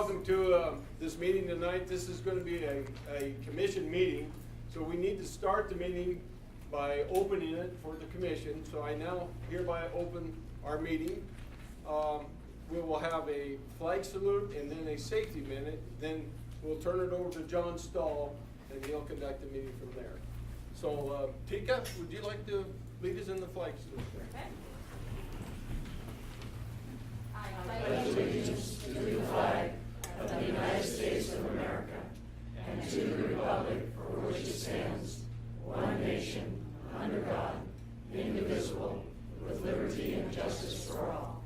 welcome to this meeting tonight. This is going to be a commission meeting, so we need to start the meeting by opening it for the commission. So I now hereby open our meeting. We will have a flag salute and then a safety minute. Then we'll turn it over to John Stahl, and he'll conduct the meeting from there. So, Tika, would you like to lead us in the flag salute? Okay. I pledge allegiance to the flag of the United States of America and to the republic for which it stands, one nation, under God, indivisible, with liberty and justice for all.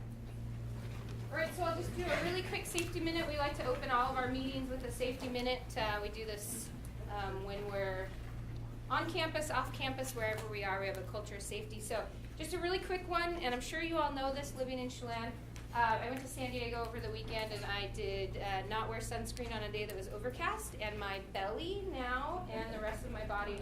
All right, so I'll just do a really quick safety minute. We like to open all of our meetings with a safety minute. We do this when we're on campus, off campus, wherever we are. We have a culture of safety. So just a really quick one, and I'm sure you all know this living in Chelan. I went to San Diego over the weekend, and I did not wear sunscreen on a day that was overcast, and my belly now and the rest of my body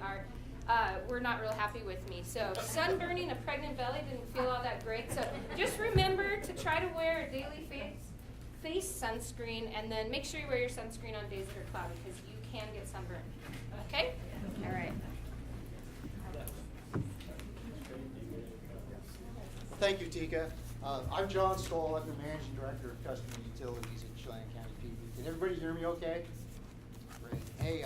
were not real happy with me. So sunburning a pregnant belly didn't feel all that great. So just remember to try to wear a daily face sunscreen, and then make sure you wear your sunscreen on days that are cloudy, because you can get sunburned. Okay? All right. Thank you, Tika. I'm John Stoll. I'm the Managing Director of Customer Utilities at Chelan County PD. Can everybody hear me okay? Great. Hey,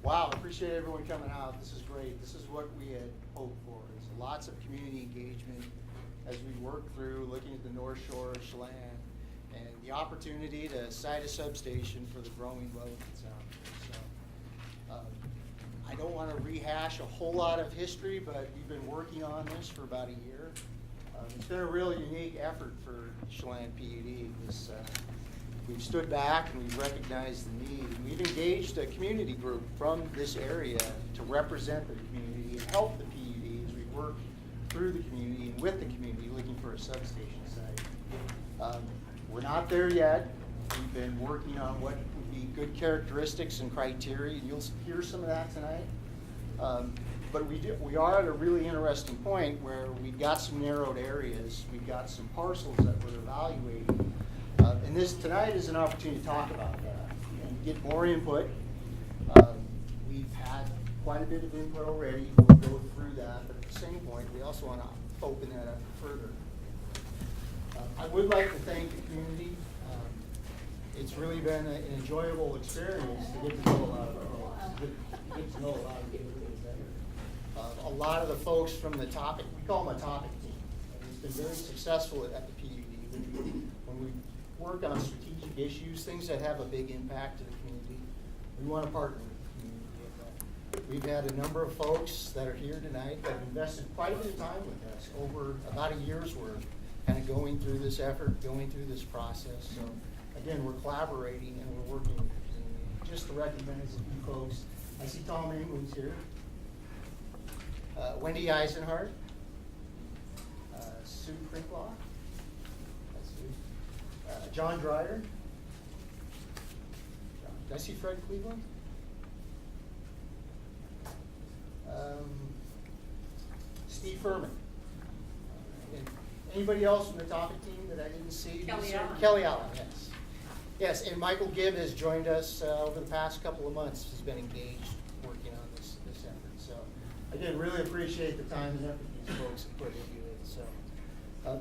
wow, I appreciate everyone coming out. This is great. This is what we had hoped for. It's lots of community engagement as we work through looking at the North Shore of Chelan and the opportunity to site a substation for the growing load that's out there. So, I don't want to rehash a whole lot of history, but we've been working on this for about a year. It's been a really unique effort for Chelan PUD. We've stood back and we've recognized the need. And we've engaged a community group from this area to represent the community and help the PUD as we work through the community and with the community looking for a substation site. We're not there yet. We've been working on what would be good characteristics and criteria, and you'll hear some of that tonight. But we are at a really interesting point where we've got some narrowed areas. We've got some parcels that we're evaluating. And this tonight is an opportunity to talk about that and get more input. We've had quite a bit of input already. We'll go through that. But at the same point, we also want to open that up further. I would like to thank the community. It's really been an enjoyable experience to get to know a lot of folks. Get to know a lot of people. A lot of the folks from the topic, we call them a topic team. It's been very successful at the PUD. When we work on strategic issues, things that have a big impact to the community, we want to partner with the community with that. We've had a number of folks that are here tonight that have invested quite a bit of time with us, over about a year's worth, kind of going through this effort, going through this process. So again, we're collaborating and we're working with the community. Just to recognize a few folks, I see Tom England's here. Wendy Eisenhart, Sue Crinklaw, that's Sue. John Dreyer. Did I see Fred Cleveland? Steve Furman. And anybody else from the topic team that I didn't see? Kelly Allen. Kelly Allen, yes. Yes, and Michael Gibb has joined us over the past couple of months. He's been engaged working on this effort. So, again, really appreciate the time and effort these folks have put into it. So,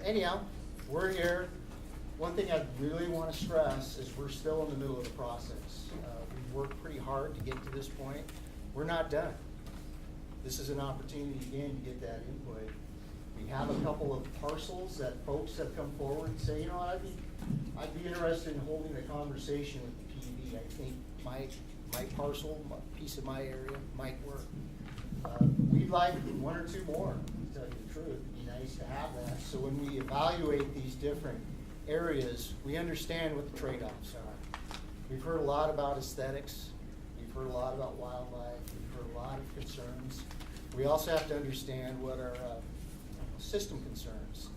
anyhow, we're here. One thing I really want to stress is we're still in the middle of the process. We've worked pretty hard to get to this point. We're not done. This is an opportunity again to get that input. We have a couple of parcels that folks have come forward and say, you know, I'd be interested in holding a conversation with the PUD. I think my parcel, piece of my area might work. We'd like one or two more, to tell you the truth. It'd be nice to have that. So when we evaluate these different areas, we understand what the trade-offs are. We've heard a lot about aesthetics. We've heard a lot about wildlife. We've heard a lot of concerns. We also have to understand what are system concerns.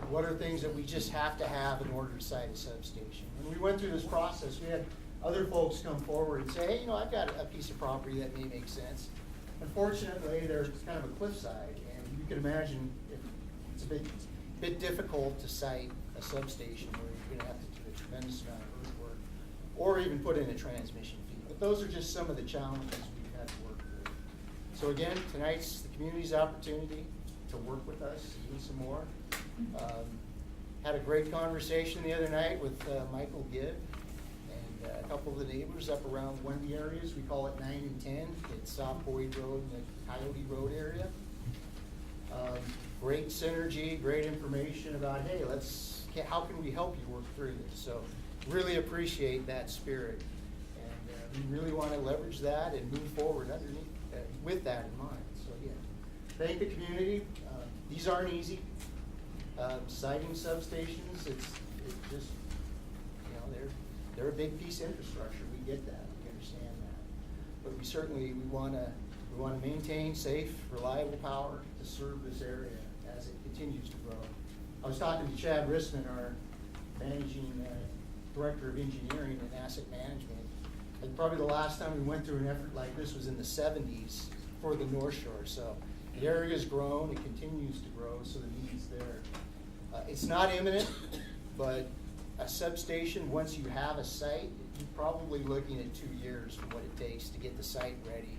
What are things that we just have to have in order to site a substation? When we went through this process, we had other folks come forward and say, hey, you know, I've got a piece of property that may make sense. Unfortunately, there's kind of a cliffside, and you can imagine it's a bit difficult to site a substation where you're going to have to do a tremendous amount of earthwork or even put in a transmission feed. But those are just some of the challenges we've had to work through. So again, tonight's the community's opportunity to work with us even some more. Had a great conversation the other night with Michael Gibb and a couple of the neighbors up around one of the areas. We call it 9 and 10. It's South Boyd Road and the Coyote Road area. Great synergy, great information about, hey, how can we help you work through this? So really appreciate that spirit. And we really want to leverage that and move forward underneath with that in mind. So yeah, thank the community. These aren't easy. Siting substations, it's just, you know, they're a big piece of infrastructure. We get that, we understand that. But we certainly, we want to maintain safe, reliable power to serve this area as it continues to grow. I was talking to Chad Rissman, our managing director of engineering and asset management. And probably the last time we went through an effort like this was in the 70s for the North Shore. So the area's grown, it continues to grow, so the need's there. It's not imminent, but a substation, once you have a site, you're probably looking at 2 years for what it takes to get the site ready,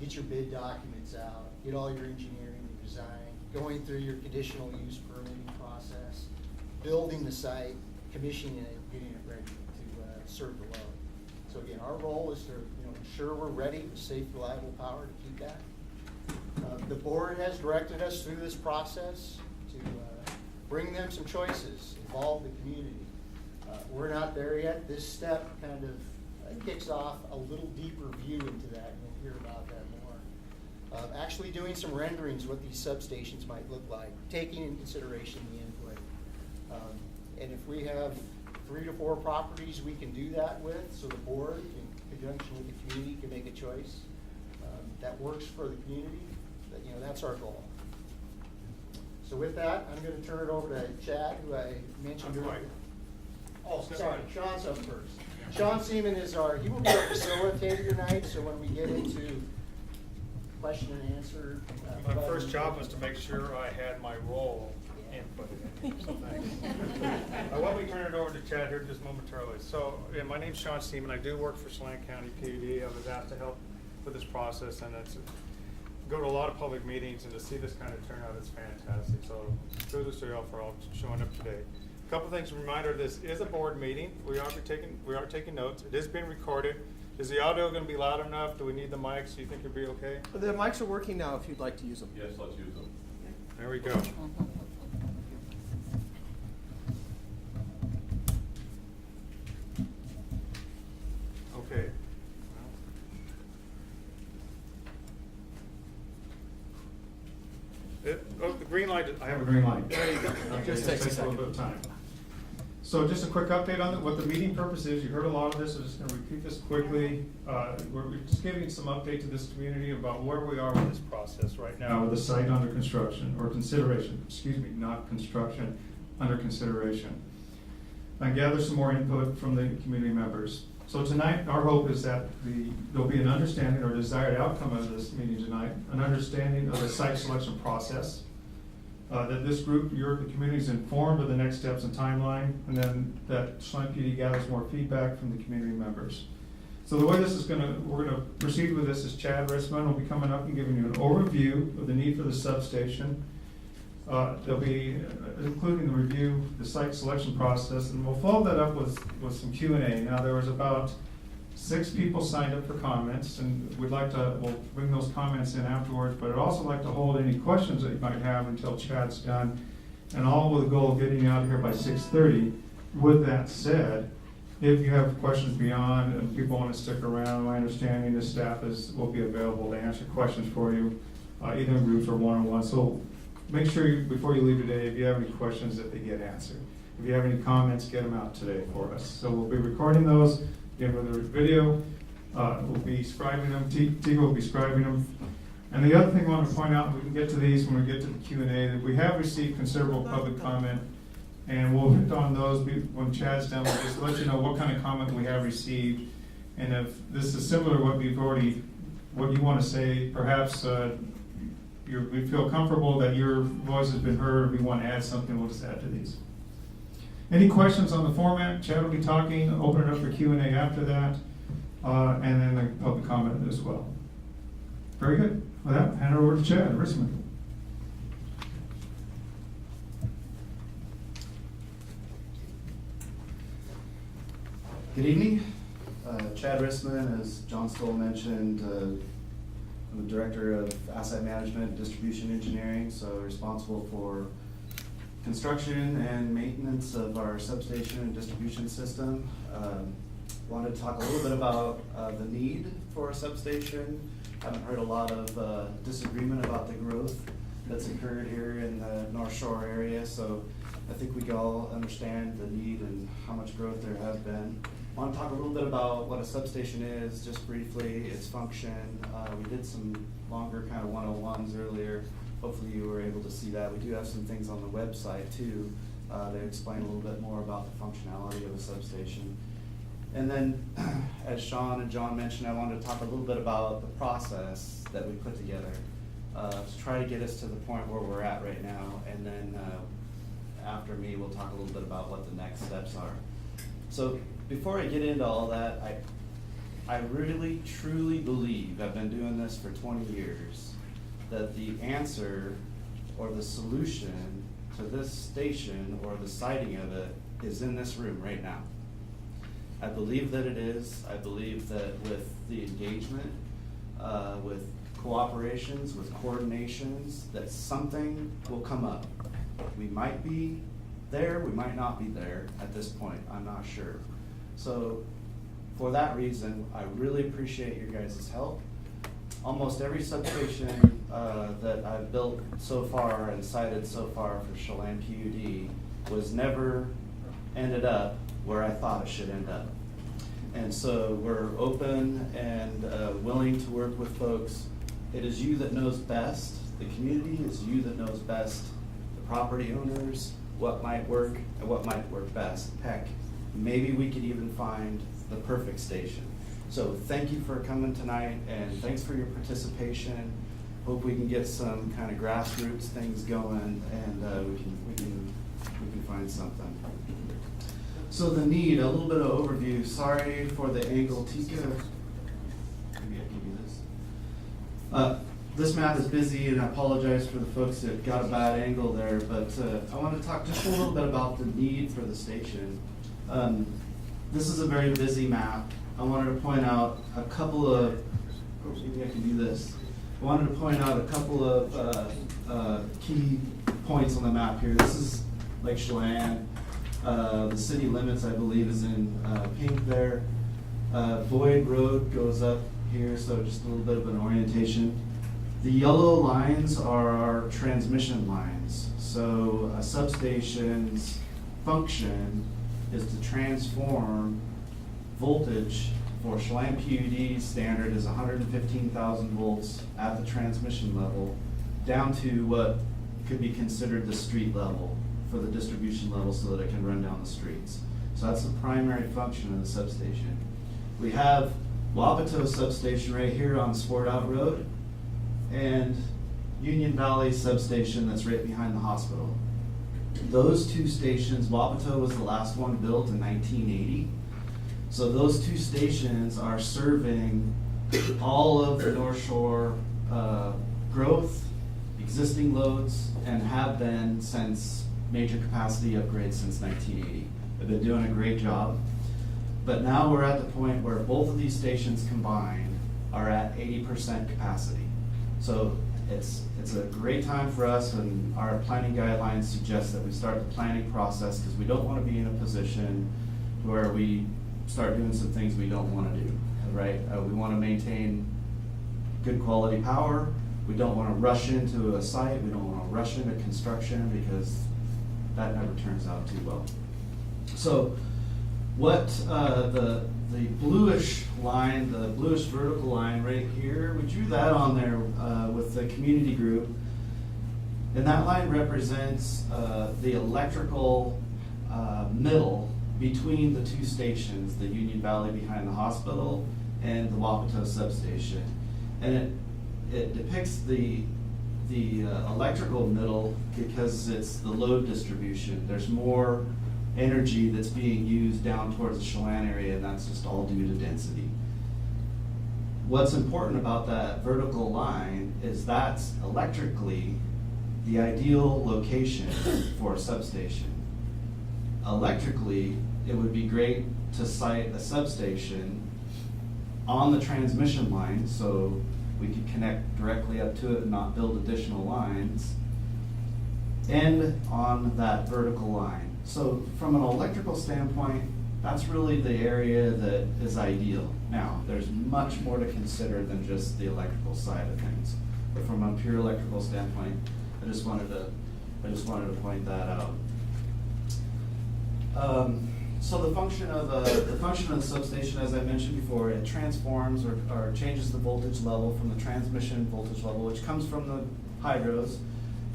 get your bid documents out, get all your engineering and design, going through your conditional use permitting process, building the site, commissioning it, getting it ready to serve the load. So again, our role is to ensure we're ready with safe, reliable power to keep that. The board has directed us through this process to bring them some choices, involve the community. We're not there yet. This step kind of kicks off a little deeper view into that, and we'll hear about that more. Actually doing some renderings what these substations might look like, taking into consideration the input. And if we have 3 to 4 properties we can do that with, so the board, in conjunction with the community, can make a choice that works for the community, that's our goal. So with that, I'm going to turn it over to Chad, who I mentioned earlier. Oh, sorry, Sean's up first. Sean Seaman he will be our facilitator tonight, so when we get into question and answer. My first job was to make sure I had my role inputted, so thanks. Let me turn it over to Chad here just momentarily. So, my name's Sean Seaman. I do work for Chelan County PUD. I was asked to help with this process, and go to a lot of public meetings, and to see this kind of turnout is fantastic. So kudos to y'all for all showing up today. A couple things, reminder, this is a board meeting. We are taking notes. It is being recorded. Is the audio going to be loud enough? Do we need the mics? Do you think you'll be okay? The mics are working now if you'd like to use them. Yes, let's use them. There we go. Okay. The green light. I have a green light. There you go. Okay, Just takes a little second. bit of time. So just a quick update on what the meeting purpose is. You heard a lot of this. I'm just going to repeat this quickly. We're just giving some update to this community about where we are with this process right now with the site under construction, or consideration, excuse me, not construction, under consideration. And gather some more input from the community members. So tonight, our hope is that there'll be an understanding or desired outcome of this meeting tonight, an understanding of the site selection process, that this group, the community, is informed of the next steps and timeline, and then that Chelan PD gathers more feedback from the community members. So the way we're gonna proceed with this is Chad Rissman will be coming up and giving you an overview of the need for the substation. They'll be including the review, the site selection process, and we'll follow that up with some Q&A. Now, there was about 6 people signed up for comments, and we'll bring those comments in afterwards, but I'd also like to hold any questions that you might have until Chad's done, and all with the goal of getting you out of here by 6:30. With that said, if you have questions beyond and people want to stick around, my understanding the staff will be available to answer questions for you, either in groups or one-on-one. So make sure before you leave today, if you have any questions, that they get answered. If you have any comments, get them out today for us. So we'll be recording those. Again, with the video, we'll be scribing them. Tika will be scribing them. And the other thing I want to point out, and we can get to these when we get to the Q&A, that we have received considerable public comment, and we'll hit on those when Chad's done with this, to let you know what kind of comment we have received. And if this is similar to what you want to say, perhaps we feel comfortable that your voice has been heard, we want to add something, we'll just add to these. Any questions on the format? Chad will be talking, open it up for Q&A after that, and then the public comment as well. Very good. With that, hand it over to Chad Rissman. Good evening. Chad Rissman, as John Stoll mentioned, I'm the Director of Asset Management and Distribution Engineering, so responsible for construction and maintenance of our substation and distribution system. Wanted to talk a little bit about the need for a substation. Haven't heard a lot of disagreement about the growth that's occurred here in the North Shore area, so I think we all understand the need and how much growth there has been. I want to talk a little bit about what a substation is, just briefly, its function. We did some longer kind of 101s earlier. Hopefully you were able to see that. We do have some things on the website too that explain a little bit more about the functionality of a substation. And then, as Sean and John mentioned, I wanted to talk a little bit about the process that we put together to try to get us to the point where we're at right now. And then after me, we'll talk a little bit about what the next steps are. So before I get into all that, I really, truly believe, I've been doing this for 20 years, that the answer or the solution to this station or the siting of it is in this room right now. I believe that it is. I believe that with the engagement, with cooperations, with coordinations, that something will come up. We might be there, we might not be there at this point, I'm not sure. So for that reason, I really appreciate your guys' help. Almost every substation that I've built so far and sited so far for Chelan PUD was never ended up where I thought it should end up. And so we're open and willing to work with folks. It is you that knows best. The community is you that knows best. The property owners, what might work and what might work best. Heck, maybe we could even find the perfect station. So thank you for coming tonight, and thanks for your participation. Hope we can get some kind of grassroots things going, and we can find something. So the need, a little bit of overview. Sorry for the angle, Tika. Maybe I can give you this. This map is busy, and I apologize for the folks that got a bad angle there, but I want to talk just a little bit about the need for the station. This is a very busy map. I wanted to point out a couple of, maybe I can do this. I wanted to point out a couple of key points on the map here. This is Lake Chelan. The city limits, I believe, is in pink there. Boyd Road goes up here, so just a little bit of an orientation. The yellow lines are our transmission lines. So a substation's function is to transform voltage for Chelan PUD standard is 115,000 volts at the transmission level down to what could be considered the street level for the distribution level so that it can run down the streets. So that's the primary function of the substation. We have Wapato substation right here on Sport Out Road and Union Valley substation that's right behind the hospital. Those two stations, Wapato was the last one built in 1980. So those two stations are serving all of the North Shore growth, existing loads, and have been since major capacity upgrades since 1980. They've been doing a great job. But now we're at the point where both of these stations combined are at 80% capacity. So it's a great time for us, and our planning guidelines suggest that we start the planning process because we don't want to be in a position where we start doing some things we don't want to do, right? We want to maintain good quality power. We don't want to rush into a site. We don't want to rush into construction because that never turns out too well. So what the bluish line, the bluish vertical line right here, we drew that on there with the community group. And that line represents the electrical middle between the two stations, the Union Valley behind the hospital and the Wapato substation. And it depicts the electrical middle because it's the load distribution. There's more energy that's being used down towards the Chelan area, and that's just all due to density. What's important about that vertical line is that's electrically the ideal location for a substation. Electrically, it would be great to site a substation on the transmission line so we could connect directly up to it and not build additional lines, and on that vertical line. So from an electrical standpoint, that's really the area that is ideal. Now, there's much more to consider than just the electrical side of things. But from a pure electrical standpoint, I just wanted to point that out. So the function of the substation, as I mentioned before, it transforms or changes the voltage level from the transmission voltage level, which comes from the hydros,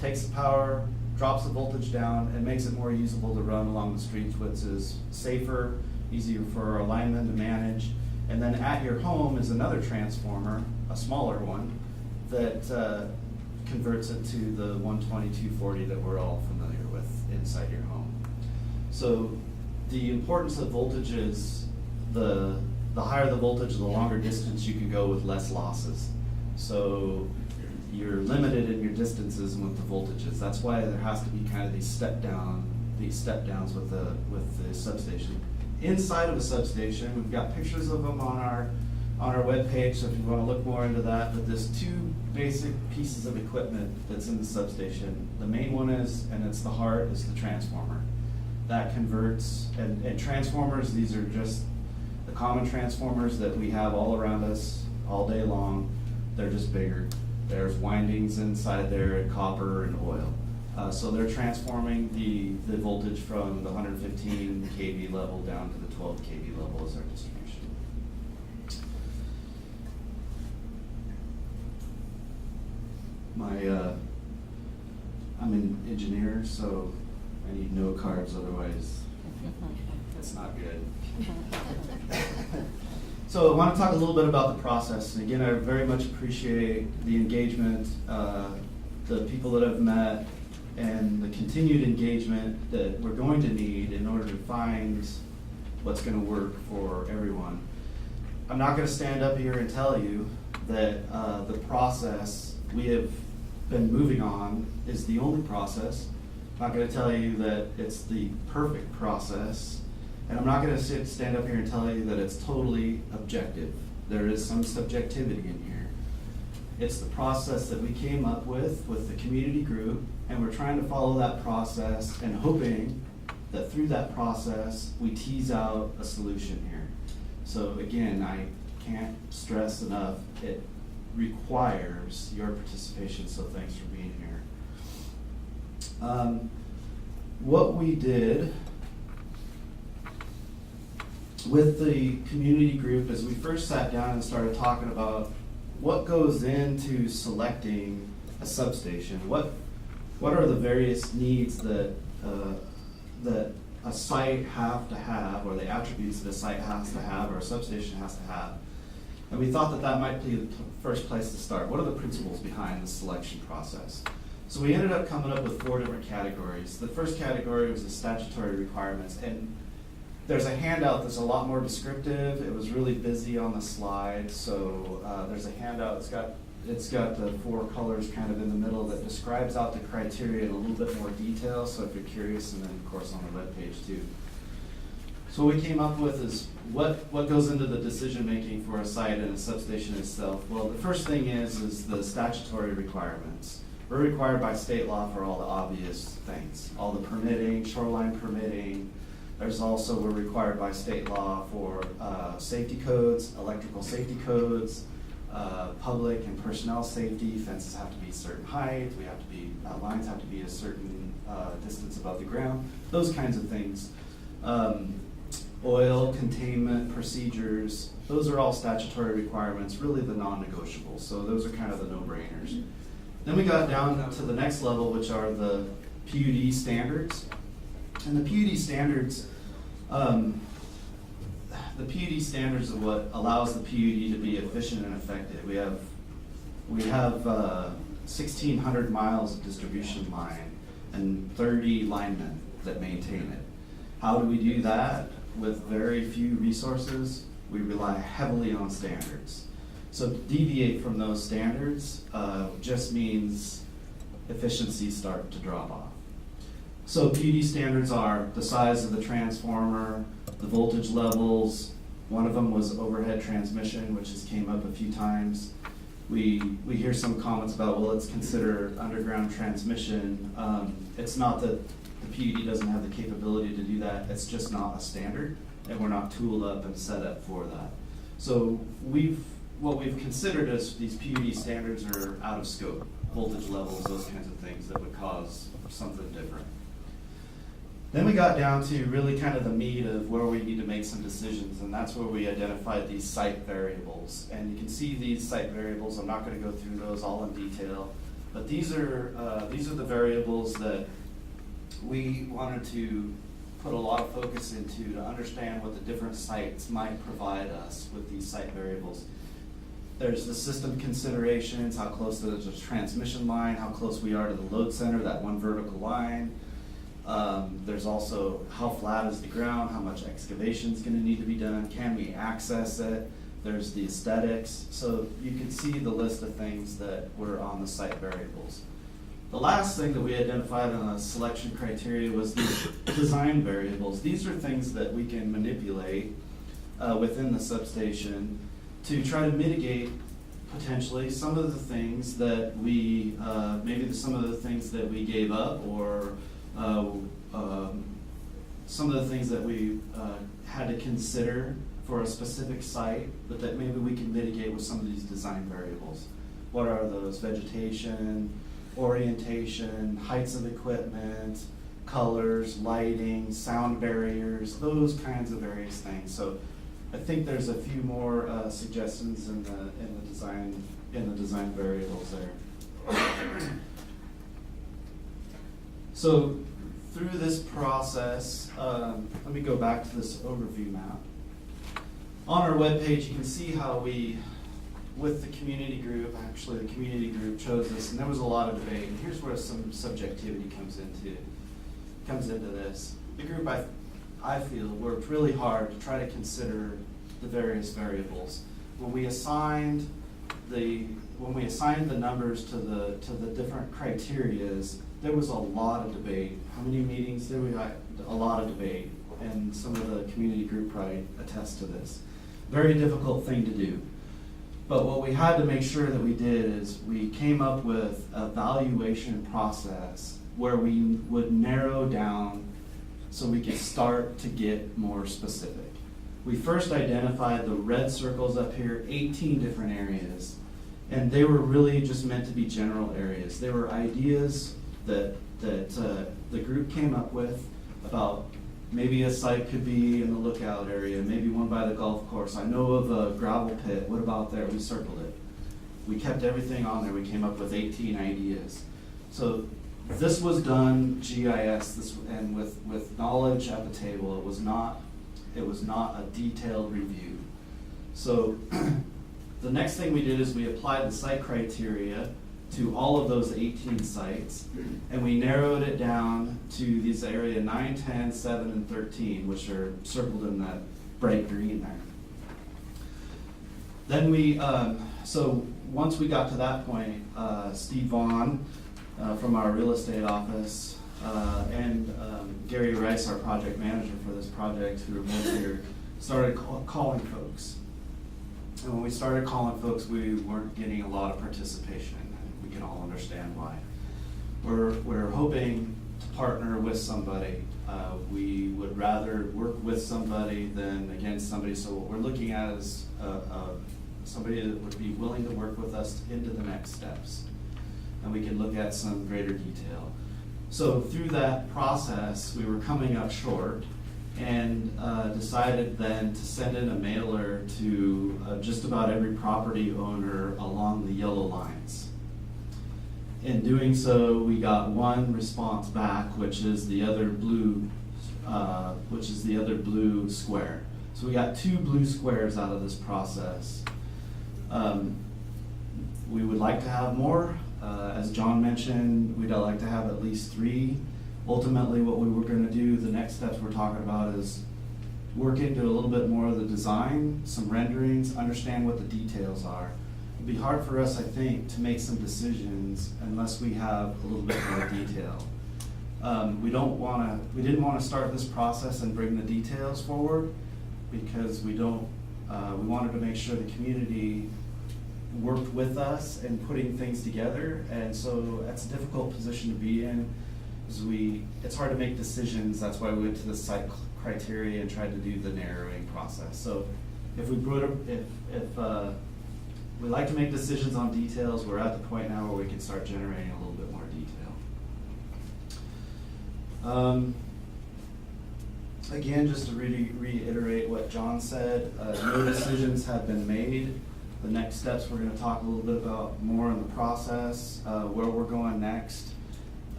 takes the power, drops the voltage down, and makes it more usable to run along the streets, which is safer, easier for our linemen to manage. And then at your home is another transformer, a smaller one, that converts it to the 120/240 that we're all familiar with inside your home. So the importance of voltage is the higher the voltage, the longer distance you can go with less losses. So you're limited in your distances and with the voltages. That's why there has to be kind of these step downs with the substation. Inside of a substation, we've got pictures of them on our webpage, so if you want to look more into that. But there's two basic pieces of equipment that's in the substation. The main one is, and it's the heart, is the transformer. That converts, and transformers, these are just the common transformers that we have all around us all day long. They're just bigger. There's windings inside there, copper and oil. So they're transforming the voltage from the 115 kV level down to the 12 kV level as our distribution. I'm an engineer, so I need no cards, otherwise it's not good. So I want to talk a little bit about the process. And again, I very much appreciate the engagement, the people that I've met, and the continued engagement that we're going to need in order to find what's going to work for everyone. I'm not going to stand up here and tell you that the process we have been moving on is the only process. I'm not going to tell you that it's the perfect process. And I'm not going to stand up here and tell you that it's totally objective. There is some subjectivity in here. It's the process that we came up with the community group, and we're trying to follow that process and hoping that through that process we tease out a solution here. So again, I can't stress enough, it requires your participation, so thanks for being here. What we did with the community group is we first sat down and started talking about what goes into selecting a substation. What are the various needs that a site have to have, or the attributes that a site has to have, or a substation has to have? And we thought that might be the first place to start. What are the principles behind the selection process? So we ended up coming up with 4 different categories. The first category was the statutory requirements, and there's a handout that's a lot more descriptive. It was really busy on the slide, so there's a handout. It's got the 4 colors kind of in the middle that describes out the criteria in a little bit more detail. So if you're curious, and then of course on the webpage too. So what we came up with is what goes into the decision making for a site and a substation itself. Well, the first thing is the statutory requirements. We're required by state law for all the obvious things, all the permitting, shoreline permitting. There's also, we're required by state law for safety codes, electrical safety codes, public and personnel safety. Fences have to be a certain height. We have to be, lines have to be a certain distance above the ground. Those kinds of things. Oil containment procedures. Those are all statutory requirements, really the non-negotiables. So those are kind of the no-brainers. Then we got down to the next level, which are the PUD standards. And the PUD standards, are what allows the PUD to be efficient and effective. We have 1,600 miles of distribution line and 30 linemen that maintain it. How do we do that? With very few resources, we rely heavily on standards. So to deviate from those standards just means efficiencies start to drop off. So PUD standards are the size of the transformer, the voltage levels. One of them was overhead transmission, which has came up a few times. We hear some comments about, well, let's consider underground transmission. It's not that the PUD doesn't have the capability to do that, it's just not a standard, and we're not tooled up and set up for that. So what we've considered is these PUD standards are out of scope, voltage levels, those kinds of things that would cause something different. Then we got down to really kind of the meat of where we need to make some decisions, and that's where we identified these site variables. And you can see these site variables. I'm not going to go through those all in detail, but these are the variables that we wanted to put a lot of focus into to understand what the different sites might provide us with these site variables. There's the system considerations, how close is the transmission line, how close we are to the load center, that one vertical line. There's also how flat is the ground, how much excavation is going to need to be done, can we access it? There's the aesthetics. So you can see the list of things that were on the site variables. The last thing that we identified on the selection criteria was the design variables. These are things that we can manipulate within the substation to try to mitigate potentially some of the things that we, some of the things that we gave up, or some of the things that we had to consider for a specific site, but that maybe we can mitigate with some of these design variables. What are those? Vegetation, orientation, heights of equipment, colors, lighting, sound barriers, those kinds of various things. So I think there's a few more suggestions in the design variables there. So through this process, let me go back to this overview map. On our webpage, you can see how we, with the community group, actually the community group chose this, and there was a lot of debate. And here's where some subjectivity comes into this. The group, I feel, worked really hard to try to consider the various variables. When we assigned the numbers to the different criterias, there was a lot of debate. How many meetings did we have? A lot of debate, and some of the community group probably attest to this. Very difficult thing to do. But what we had to make sure that we did is we came up with a valuation process where we would narrow down so we could start to get more specific. We first identified the red circles up here, 18 different areas, and they were really just meant to be general areas. They were ideas that the group came up with about maybe a site could be in the lookout area, maybe one by the golf course. I know of a gravel pit. What about there? We circled it. We kept everything on there. We came up with 18 ideas. So this was done GIS, and with knowledge at the table. It was not a detailed review. So the next thing we did is we applied the site criteria to all of those 18 sites, and we narrowed it down to these area 9, 10, 7, and 13, which are circled in that bright green there. Then so once we got to that point, Steve Vaughn from our real estate office and Gary Rice, our project manager for this project, who are both here, started calling folks. And when we started calling folks, we weren't getting a lot of participation. We can all understand why. We're hoping to partner with somebody. We would rather work with somebody than against somebody. So what we're looking at is somebody that would be willing to work with us into the next steps. And we can look at some greater detail. So through that process, we were coming up short, and decided then to send in a mailer to just about every property owner along the yellow lines. In doing so, we got one response back, which is the other blue square. So we got 2 blue squares out of this process. We would like to have more. As John mentioned, we'd like to have at least 3. ultimately what we were gonna do, the next steps we're talking about is work into a little bit more of the design, some renderings, understand what the details are. It'd be hard for us, I think, to make some decisions unless we have a little bit more detail. We didn't wanna start this process and bring the details forward because we wanted to make sure the community worked with us in putting things together, and so that's a difficult position to be in. It's hard to make decisions, that's why we went to the site criteria and tried to do the narrowing process. So if we like to make decisions on details, we're at the point now where we can start generating a little bit more detail. Again, just to reiterate what John said, no decisions have been made. The next steps, we're gonna talk a little bit about more in the process, where we're going next.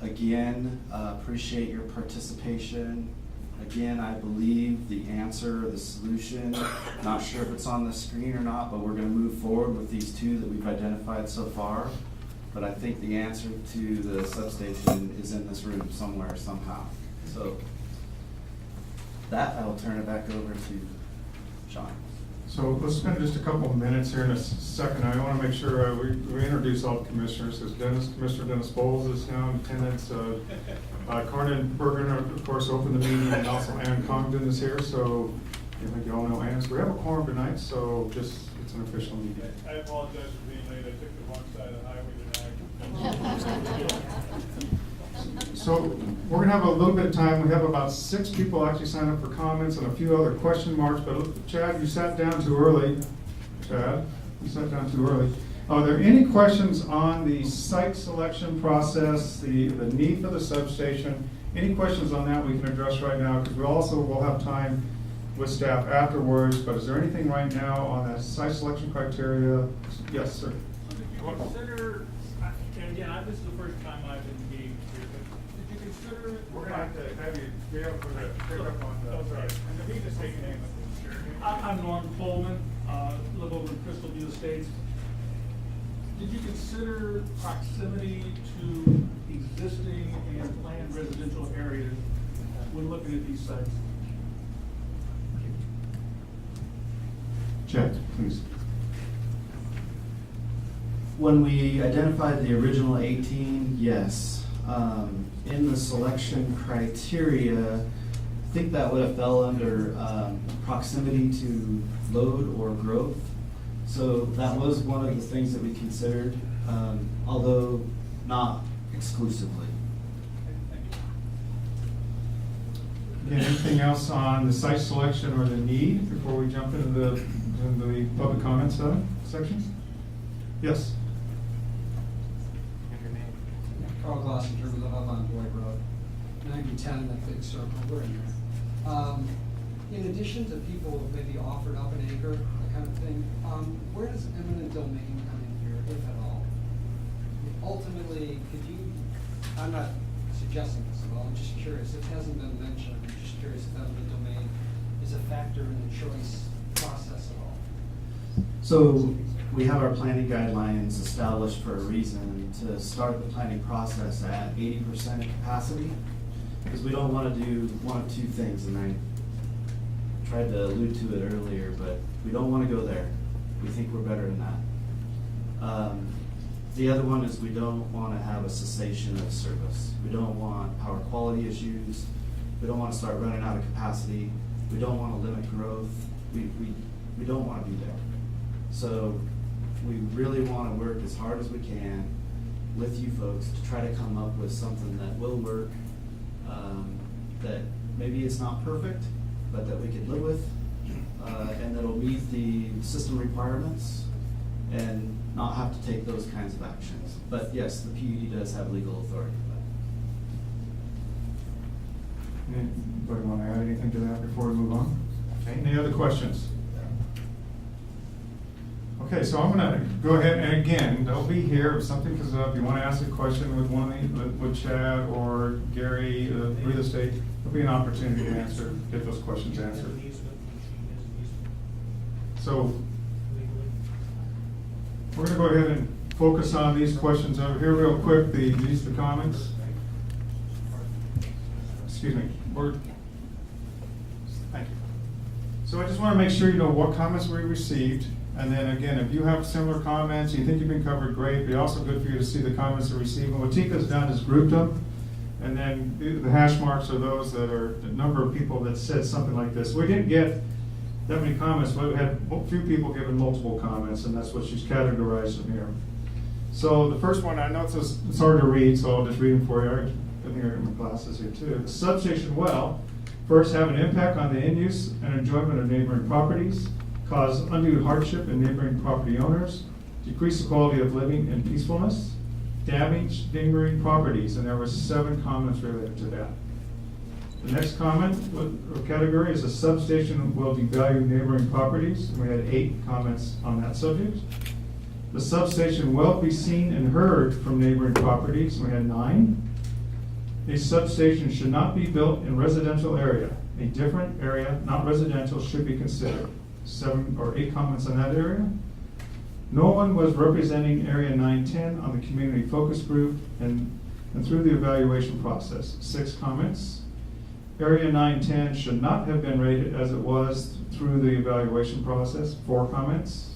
Again, appreciate your participation. Again, I believe the answer, the solution, not sure if it's on the screen or not, but we're gonna move forward with these two that we've identified so far. But I think the answer to the substation is in this room somewhere, somehow. So that, I will turn it back over to Sean. So let's spend just a couple of minutes here in a second. I want to make sure we introduce all the commissioners. Because Commissioner Dennis Bowles is now in attendance. Cornyn Bergen, of course, opened the meeting, and also Ann Congdon is here. So I think you all know Ann. So we have a quorum tonight, so just it's an official meeting. I apologize for being late. I took the wrong side of the highway tonight. So we're gonna have a little bit of time. We have about 6 people actually signed up for comments and a few other question marks, but Chad, you sat down too early. Chad, you sat down too early. Are there any questions on the site selection process, the need for the substation? Any questions on that we can address right now? Because we also will have time with staff afterwards, but is there anything right now on that site selection criteria? Yes, sir. Did you consider, and again, this is the first time I've engaged here, but did you consider? We're gonna have to have you be able to pick up on the, Okay. and if you just take your name up, sure. I'm Norm Coleman, live over in Crystal View Estates. Did you consider proximity to existing and planned residential areas when looking at these sites? Chad, please. When we identified the original 18, yes. In the selection criteria, I think that would have fell under proximity to load or growth. So that was one of the things that we considered, although not exclusively. Again, anything else on the site selection or the need before we jump into the public comments sections? Yes. Carl Glossinger, we live up on Boyd Road, 9010, that big circle, we're in there. In addition to people maybe offered up an acre, that kind of thing, where does eminent domain come in here, if at all? Ultimately, could you, I'm not suggesting this at all, I'm just curious, it hasn't been mentioned, I'm just curious if eminent domain is a factor in the choice process at all. So we have our planning guidelines established for a reason, to start the planning process at 80% of capacity, because we don't want to do one of two things, and I tried to allude to it earlier, but we don't want to go there. We think we're better than that. The other one is we don't want to have a cessation of service. We don't want power quality issues. We don't want to start running out of capacity. We don't want to limit growth. We don't want to be there. So we really want to work as hard as we can with you folks to try to come up with something that will work, that maybe it's not perfect, but that we can live with, and that'll meet the system requirements and not have to take those kinds of actions. But yes, the PUD does have legal authority for that. Anybody want to add anything to that before we move on? Okay, any other questions? Okay, so I'm gonna go ahead, and again, they'll be here, if something comes up, you wanna ask a question with Chad or Gary, real estate, there'll be an opportunity to answer, get those questions answered. So, we're gonna go ahead and focus on these questions over here real quick, these are the comments. excuse me, thank you. So I just want to make sure you know what comments we received, and then again, if you have similar comments, you think you've been covered, great, but also good for you to see the comments we received. And what Tika's done is grouped them, and then the hash marks are those that are the number of people that said something like this. We didn't get that many comments, but we had a few people giving multiple comments, and that's what she's categorized them here. So the first one, I know it's hard to read, so I'll just read them for you. I think I got my glasses here too. The substation well, first, have an impact on the in-use and enjoyment of neighboring properties, cause undue hardship in neighboring property owners, decrease the quality of living and peacefulness, damage neighboring properties, and there were 7 comments related to that. The next comment or category is a substation will devalue neighboring properties, and we had 8 comments on that subject. The substation will be seen and heard from neighboring properties, and we had 9. A substation should not be built in residential area. A different area, not residential, should be considered. 7 or 8 comments on that area. No one was representing Area 910 on the community focus group and through the evaluation process. 6 comments. Area 910 should not have been rated as it was through the evaluation process. 4 comments.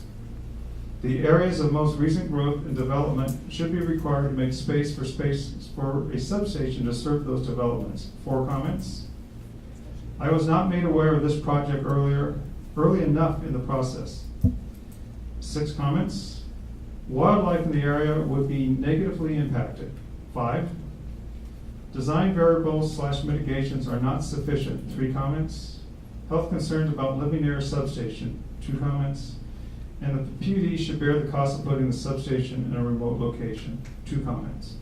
The areas of most recent growth and development should be required to make space for a substation to serve those developments. 4 comments. I was not made aware of this project early enough in the process. 6 comments. Wildlife in the area would be negatively impacted. 5. Design variables / mitigations are not sufficient. 3 comments. Health concerns about living near a substation. 2 comments. And that the PUD should bear the cost of putting the substation in a remote location. 2 comments.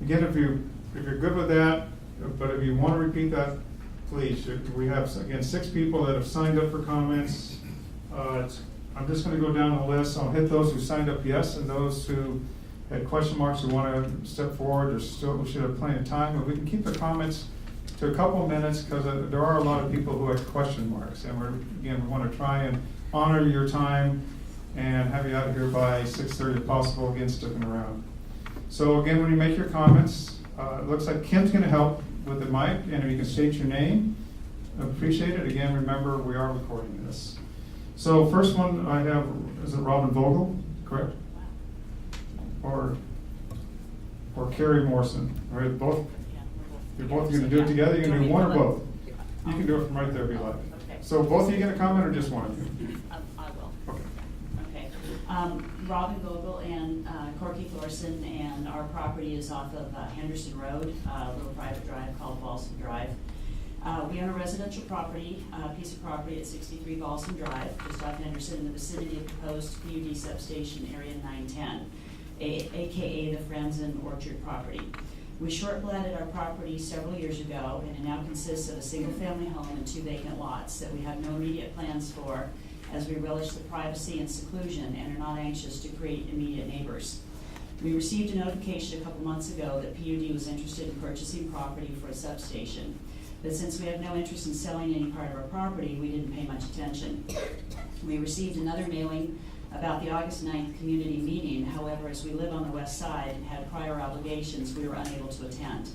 Again, if you're good with that, but if you want to repeat that, please. We have, again, 6 people that have signed up for comments. I'm just going to go down the list. I'll hit those who signed up yes, and those who had question marks who want to step forward or still should have plenty of time. But we can keep the comments to a couple of minutes because there are a lot of people who have question marks. And we want to try and honor your time and have you out of here by 6:30 if possible, again, sticking around. So again, when you make your comments, it looks like Kim's going to help with the mic, and if you can state your name, I appreciate it. Again, remember, we are recording this. So first one I have, is it Robin Vogel, correct? Or Carrie Morrison, all right, both? You're both going to do it together? You're going to do one or both? You can do it from right there if you like. Okay. So both of you going to comment or just one of you? I will. Okay. Okay. Robin Vogel and Corky Thorson, and our property is off of Henderson Road, a little private drive called Balsam Drive. We own a residential property, piece of property at 63 Balsam Drive, just off Henderson, in the vicinity of proposed PUD substation area 910, aka the Friends and Orchard property. We short-platted our property several years ago, and it now consists of a single-family home and 2 vacant lots that we have no immediate plans for, as we relish the privacy and seclusion and are not anxious to create immediate neighbors. We received a notification a couple months ago that PUD was interested in purchasing property for a substation. But since we have no interest in selling any part of our property, we didn't pay much attention. We received another mailing about the August 9th community meeting. However, as we live on the west side and had prior obligations, we were unable to attend.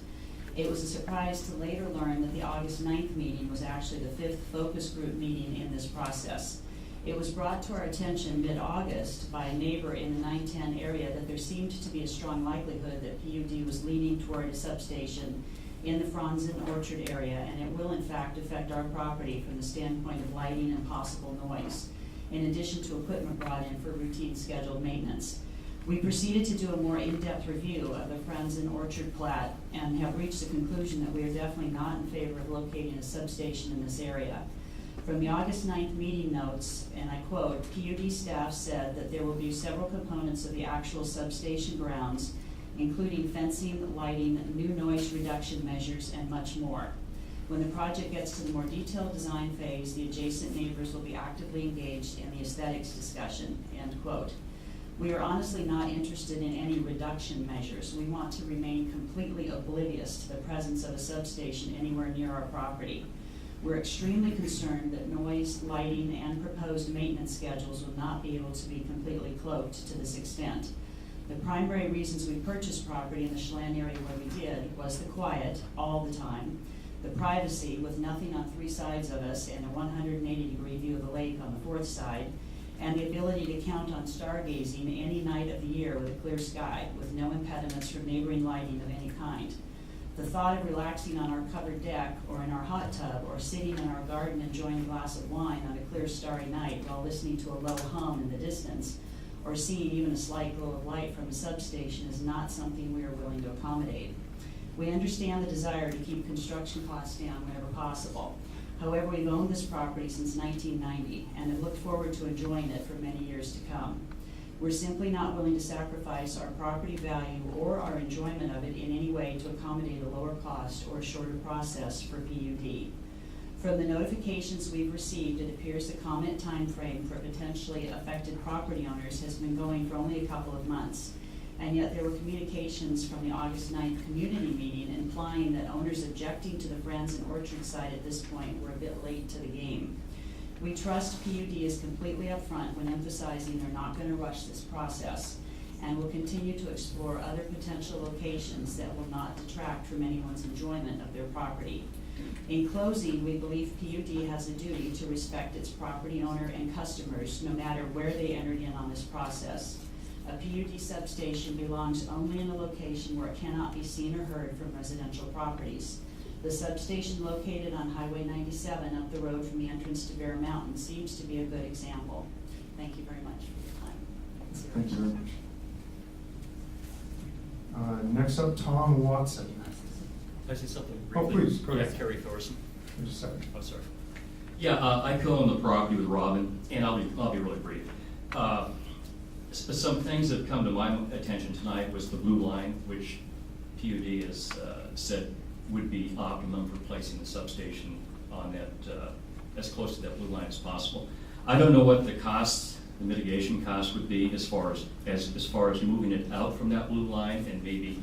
It was a surprise to later learn that the August 9th meeting was actually the 5th focus group meeting in this process. It was brought to our attention mid-August by a neighbor in the 910 area that there seemed to be a strong likelihood that PUD was leaning toward a substation in the Franzen Orchard area, and it will in fact affect our property from the standpoint of lighting and possible noise, in addition to equipment brought in for routine scheduled maintenance. We proceeded to do a more in-depth review of the Franzen Orchard plat and have reached the conclusion that we are definitely not in favor of locating a substation in this area. From the August 9th meeting notes, and I quote, PUD staff said that there will be several components of the actual substation grounds, including fencing, lighting, new noise reduction measures, and much more. When the project gets to the more detailed design phase, the adjacent neighbors will be actively engaged in the aesthetics discussion, end quote. We are honestly not interested in any reduction measures. We want to remain completely oblivious to the presence of a substation anywhere near our property. We're extremely concerned that noise, lighting, and proposed maintenance schedules will not be able to be completely cloaked to this extent. The primary reasons we purchased property in the Chelan area where we did was the quiet all the time, the privacy with nothing on 3 sides of us and a 180-degree view of the lake on the 4th side, and the ability to count on stargazing any night of the year with a clear sky, with no impediments from neighboring lighting of any kind. The thought of relaxing on our covered deck or in our hot tub or sitting in our garden enjoying a glass of wine on a clear starry night while listening to a low hum in the distance or seeing even a slight glow of light from a substation is not something we are willing to accommodate. We understand the desire to keep construction costs down whenever possible. However, we've owned this property since 1990 and have looked forward to enjoying it for many years to come. We're simply not willing to sacrifice our property value or our enjoyment of it in any way to accommodate a lower cost or a shorter process for PUD. From the notifications we've received, it appears the comment time frame for potentially affected property owners has been going for only a couple of months. And yet there were communications from the August 9th community meeting implying that owners objecting to the Friends and Orchard site at this point were a bit late to the game. We trust PUD is completely upfront when emphasizing they're not going to rush this process and will continue to explore other potential locations that will not detract from anyone's enjoyment of their property. In closing, we believe PUD has a duty to respect its property owner and customers no matter where they entered in on this process. A PUD substation belongs only in a location where it cannot be seen or heard from residential properties. The substation located on Highway 97 up the road from the entrance to Bear Mountain seems to be a good example. Thank you very much for your time. Thank you very much. Next up, Tom Watson. Can I say something Oh, briefly? please, go ahead. Yeah, Kerry Thorson. Just a second. Oh, sorry. Yeah, I co-own the property with Robin, and I'll be really brief. Some things that have come to my attention tonight was the blue line, which PUD has said would be optimum for placing the substation on that, as close to that blue line as possible. I don't know what the costs, the mitigation costs would be as far as moving it out from that blue line and maybe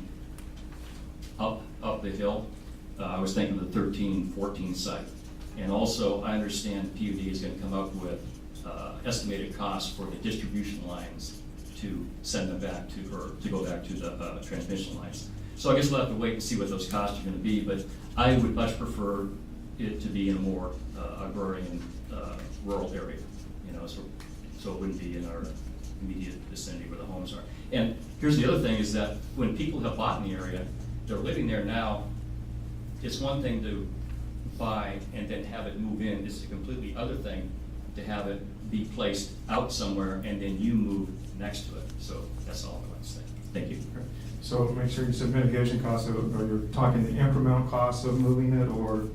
up the hill. I was thinking of the 13-14 site. And also, I understand PUD is going to come up with estimated costs for the distribution lines to send them back to, or to go back to the transmission lines. So I guess we'll have to wait and see what those costs are going to be, but I would much prefer it to be in a more agrarian, rural area, you know, so it wouldn't be in our immediate vicinity where the homes are. And here's the other thing is that when people have bought in the area, they're living there now, it's one thing to buy and then have it move in. It's a completely other thing to have it be placed out somewhere and then you move next to it. So that's all I want to say. Thank you. So make sure you said mitigation costs, or you're talking the incremental costs of moving it, or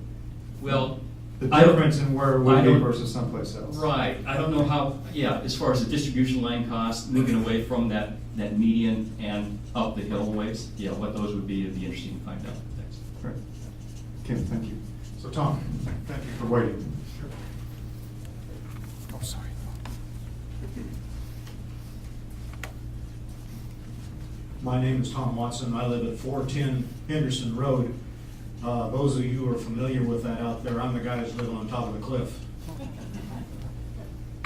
Well, the difference in where it would be versus someplace else? Right. I don't know how, yeah, as far as the distribution line costs, moving away from that median and up the hill ways, yeah, what those would be, it'd be interesting to find out. Thanks. Great. Kim, thank you. So Tom, thank you for waiting. Oh, sorry. My name is Tom Watson. I live at 410 Henderson Road. Those of you who are familiar with that out there, I'm the guy who's living on top of the cliff.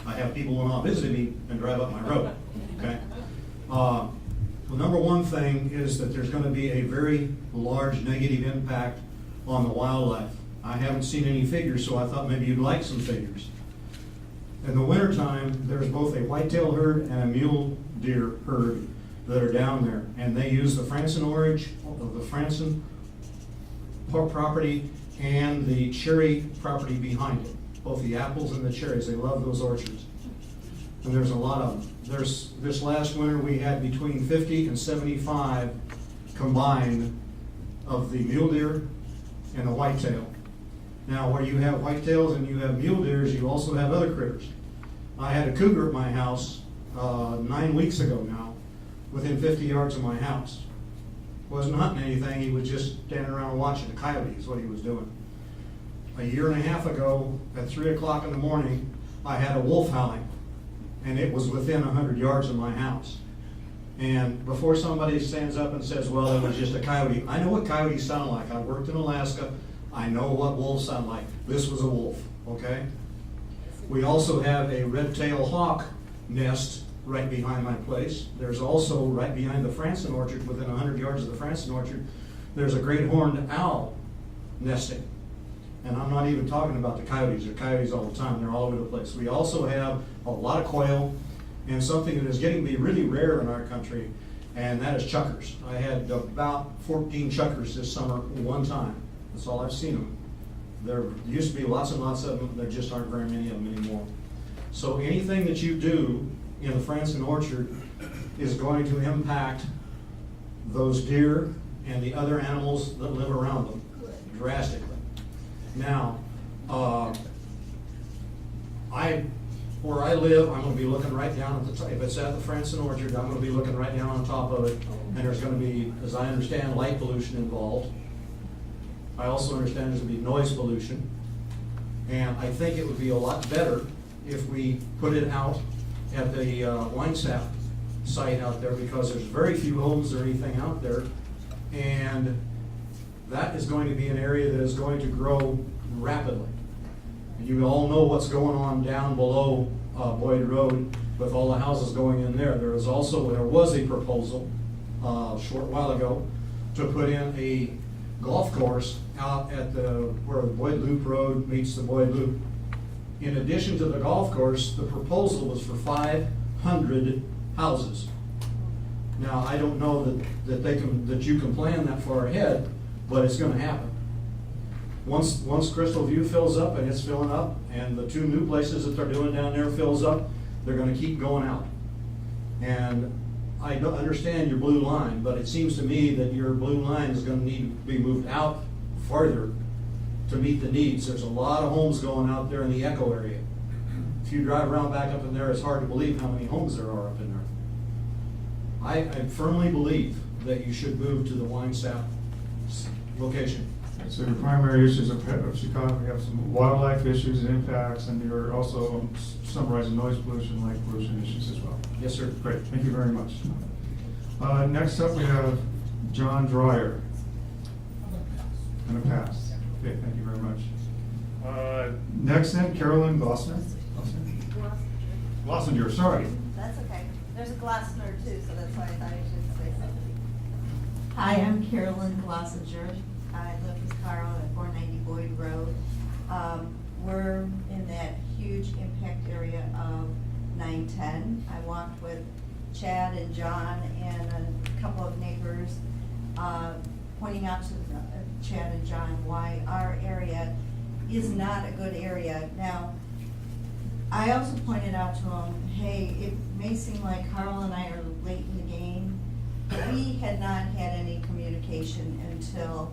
I have people who want to visit me and drive up my road, okay? The number one thing is that there's going to be a very large negative impact on the wildlife. I haven't seen any figures, so I thought maybe you'd like some figures. In the wintertime, there's both a whitetail herd and a mule deer herd that are down there, and they use the Franson orchard of the Franson property and the cherry property behind it, both the apples and the cherries. They love those orchards, and there's a lot of them. This last winter we had between 50 and 75 combined of the mule deer and the whitetail. Now, where you have whitetails and you have mule deers, you also have other critters. I had a cougar at my house 9 weeks ago now, within 50 yards of my house. Wasn't hunting anything, he was just standing around watching. A coyote is what he was doing. A year and a half ago, at 3 o'clock in the morning, I had a wolf howling, and it was within 100 yards of my house. And before somebody stands up and says, well, it was just a coyote, I know what coyotes sound like. I worked in Alaska, I know what wolves sound like. This was a wolf, okay? We also have a red-tailed hawk nest right behind my place. There's also right behind the Franson orchard, within 100 yards of the Franson orchard, there's a great horned owl nesting. And I'm not even talking about the coyotes. There are coyotes all the time. They're all over the place. We also have a lot of quail and something that is getting to be really rare in our country, and that is chukars. I had about 14 chukars this summer one time. That's all I've seen them. There used to be lots and lots of them. There just aren't very many of them anymore. So anything that you do in the Franson orchard is going to impact those deer and the other animals that live around them drastically. Now, where I live, I'm gonna be looking right down at the top. If it's at the Franson orchard, I'm gonna be looking right down on top of it, and there's gonna be, as I understand, light pollution involved. I also understand there's gonna be noise pollution, and I think it would be a lot better if we put it out at the wine sap site out there, because there's very few homes or anything out there, and that is going to be an area that is going to grow rapidly. You all know what's going on down below Boyd Road with all the houses going in there. There was a proposal a short while ago to put in a golf course out at where the Boyd Loop Road meets the Boyd Loop. In addition to the golf course, the proposal was for 500 houses. Now, I don't know that you can plan that far ahead, but it's going to happen. Once Crystal View fills up, and it's filling up, and the two new places that they're doing down there fills up, they're going to keep going out. And I don't understand your blue line, but it seems to me that your blue line is going to need to be moved out farther to meet the needs. There's a lot of homes going out there in the Echo area. If you drive around back up in there, it's hard to believe how many homes there are up in there. I firmly believe that you should move to the wine sap location. So your primary issues of Chicago, we have some wildlife issues and impacts, and you're also summarizing noise pollution, light pollution issues as well. Yes, sir. Great, thank you very much. Next up, we have John Dreyer. And a pass. Okay, thank you very much. Next then, Carolyn Glossner. Glossinger, sorry. That's okay. There's a Glossner too, so that's why I thought I should say something. Hi, I'm Carolyn Glossinger. I live with Carl at 490 Boyd Road. We're in that huge impact area of 910. I walked with Chad and John and a couple of neighbors, pointing out to Chad and John why our area is not a good area. Now, I also pointed out to them, hey, it may seem like Carl and I are late in the game, but we had not had any communication until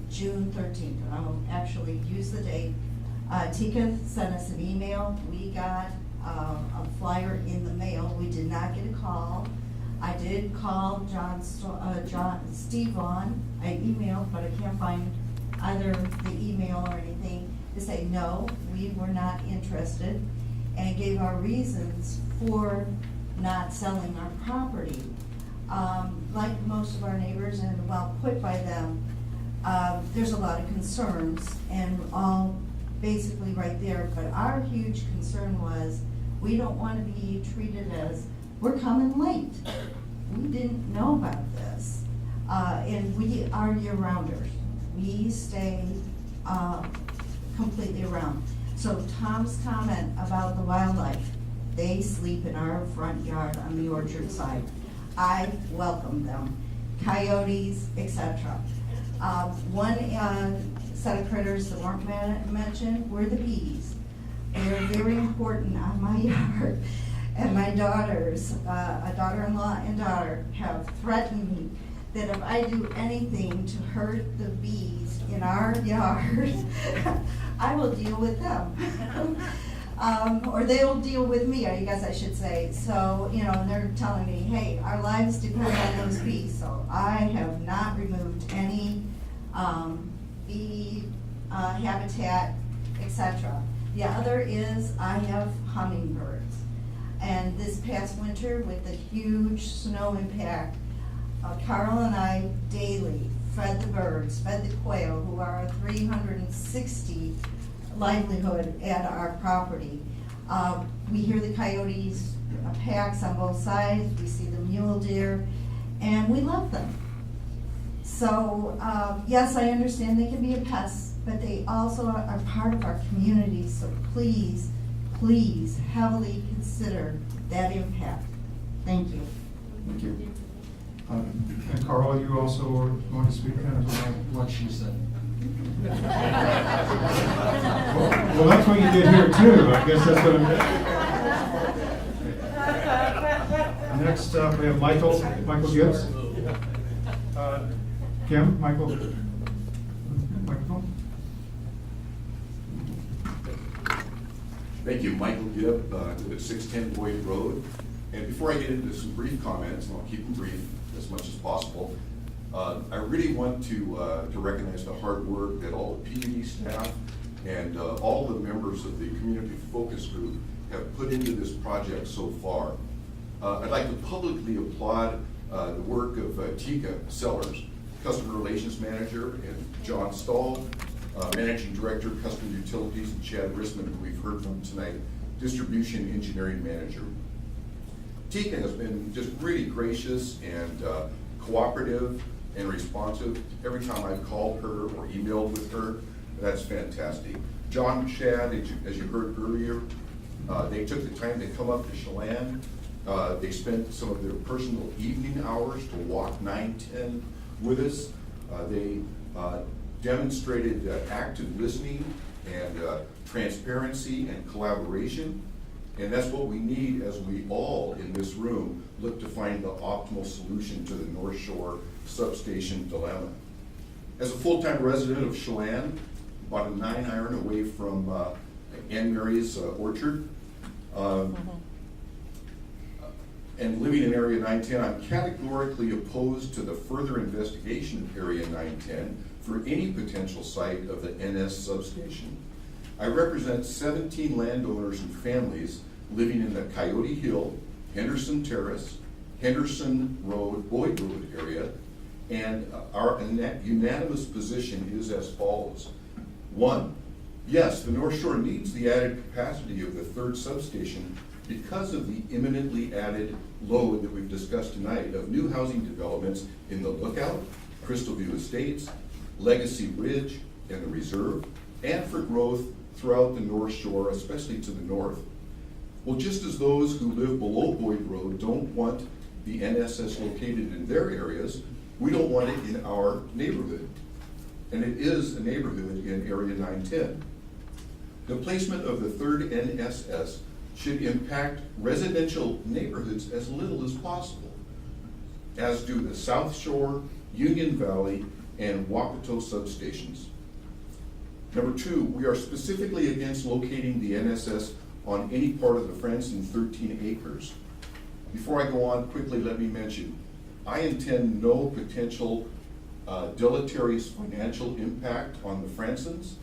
June 13th. I'll actually use the date. Tika sent us an email. We got a flyer in the mail. We did not get a call. I did call Steve Vaughn. I emailed, but I can't find either the email or anything to say, no, we were not interested, and gave our reasons for not selling our property. Like most of our neighbors, and well put by them, there's a lot of concerns, and all basically right there, but our huge concern was, we don't want to be treated as, we're coming late. We didn't know about this. And we are year-rounders. We stay completely around. So Tom's comment about the wildlife, they sleep in our front yard on the orchard side. I welcome them. Coyotes, etc. One set of critters that weren't mentioned were the bees. They're very important on my yard. And my daughters, a daughter-in-law and daughter, have threatened me that if I do anything to hurt the bees in our yard, I will deal with them. Or they'll deal with me, I guess I should say. So, you know, they're telling me, hey, our lives depend on those bees. So I have not removed any bee habitat, etc. The other is I have hummingbirds. And this past winter, with the huge snow impact, Carl and I daily fed the birds, fed the quail, who are a 360 livelihood at our property. We hear the coyotes, packs on both sides, we see the mule deer, and we love them. So, yes, I understand they can be a pest, but they also are part of our community, so please, please heavily consider that impact. Thank you. Thank you. And Carl, you also were going to speak kind of about What she said. Well, that's what you did here too. I guess that's what I'm. Next up, we have Michael Gibbs. Kim, Michael. Microphone. Thank you, Michael Gibb, live at 610 Boyd Road. And before I get into some brief comments, and I'll keep them brief as much as possible, I really want to recognize the hard work that all the PUD staff and all the members of the community focus group have put into this project so far. I'd like to publicly applaud the work of Tika Sellers, Customer Relations Manager, and John Stahl, Managing Director, Customer Utilities, and Chad Rissman, who we've heard from tonight, Distribution Engineering Manager. Tika has been just really gracious and cooperative and responsive. Every time I've called her or emailed with her, that's fantastic. John and Chad, as you heard earlier, they took the time to come up to Chelan. They spent some of their personal evening hours to walk 910 with us. They demonstrated active listening and transparency and collaboration. And that's what we need as we all in this room look to find the optimal solution to the North Shore substation dilemma. As a full-time resident of Chelan, about a 9-iron away from Ann Mary's orchard, and living in Area 910, I'm categorically opposed to the further investigation of Area 910 for any potential site of the NS substation. I represent 17 landowners and families living in the Coyote Hill, Henderson Terrace, Henderson Road, Boyd Road area, and our unanimous position is as follows. 1, yes, the North Shore needs the added capacity of the third substation because of the imminently added load that we've discussed tonight of new housing developments in the Lookout, Crystal View Estates, Legacy Ridge, and the Reserve, and for growth throughout the North Shore, especially to the north. Well, just as those who live below Boyd Road don't want the NSS located in their areas, we don't want it in our neighborhood. And it is a neighborhood in Area 910. The placement of the third NSS should impact residential neighborhoods as little as possible, as do the South Shore, Union Valley, and Wapato substations. Number 2, we are specifically against locating the NSS on any part of the Franson 13 acres. Before I go on, quickly let me mention, I intend no potential deleterious financial impact on the Fransons,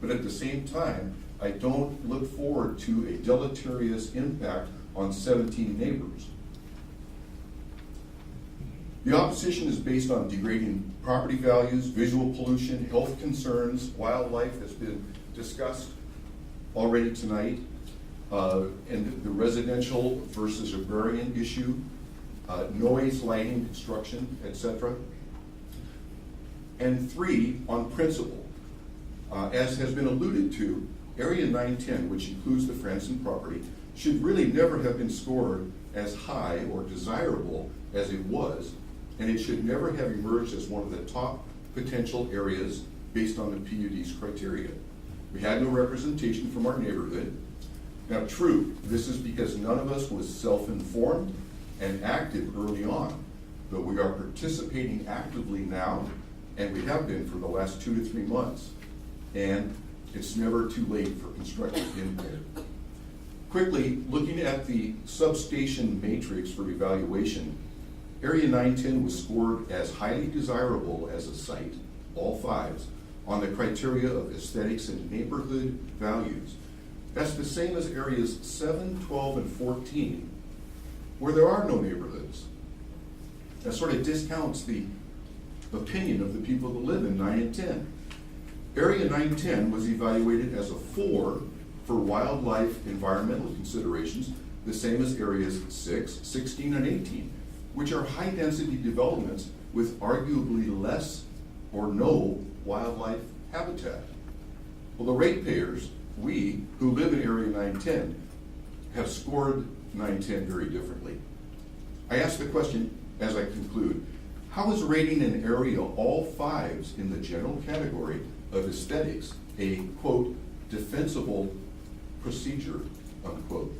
but at the same time, I don't look forward to a deleterious impact on 17 neighbors. The opposition is based on degrading property values, visual pollution, health concerns, wildlife has been discussed already tonight, and the residential versus agrarian issue, noise, lighting, construction, etc. And 3, on principle, as has been alluded to, Area 910, which includes the Franson property, should really never have been scored as high or desirable as it was, and it should never have emerged as one of the top potential areas based on the PUD's criteria. We had no representation from our neighborhood. Now, true, this is because none of us was self-informed and active early on, but we are participating actively now, and we have been for the last 2 to 3 months. And it's never too late for constructive input. Quickly, looking at the substation matrix for evaluation, Area 910 was scored as highly desirable as a site, all 5s, on the criteria of aesthetics and neighborhood values. That's the same as areas 7, 12, and 14, where there are no neighborhoods. That sort of discounts the opinion of the people that live in 9 and 10. Area 910 was evaluated as a 4 for wildlife environmental considerations, the same as areas 6, 16, and 18, which are high-density developments with arguably less or no wildlife habitat. Well, the ratepayers, we who live in Area 910, have scored 910 very differently. I ask the question as I conclude, how is rating an area all 5s in the general category of aesthetics a, quote, defensible procedure, unquote?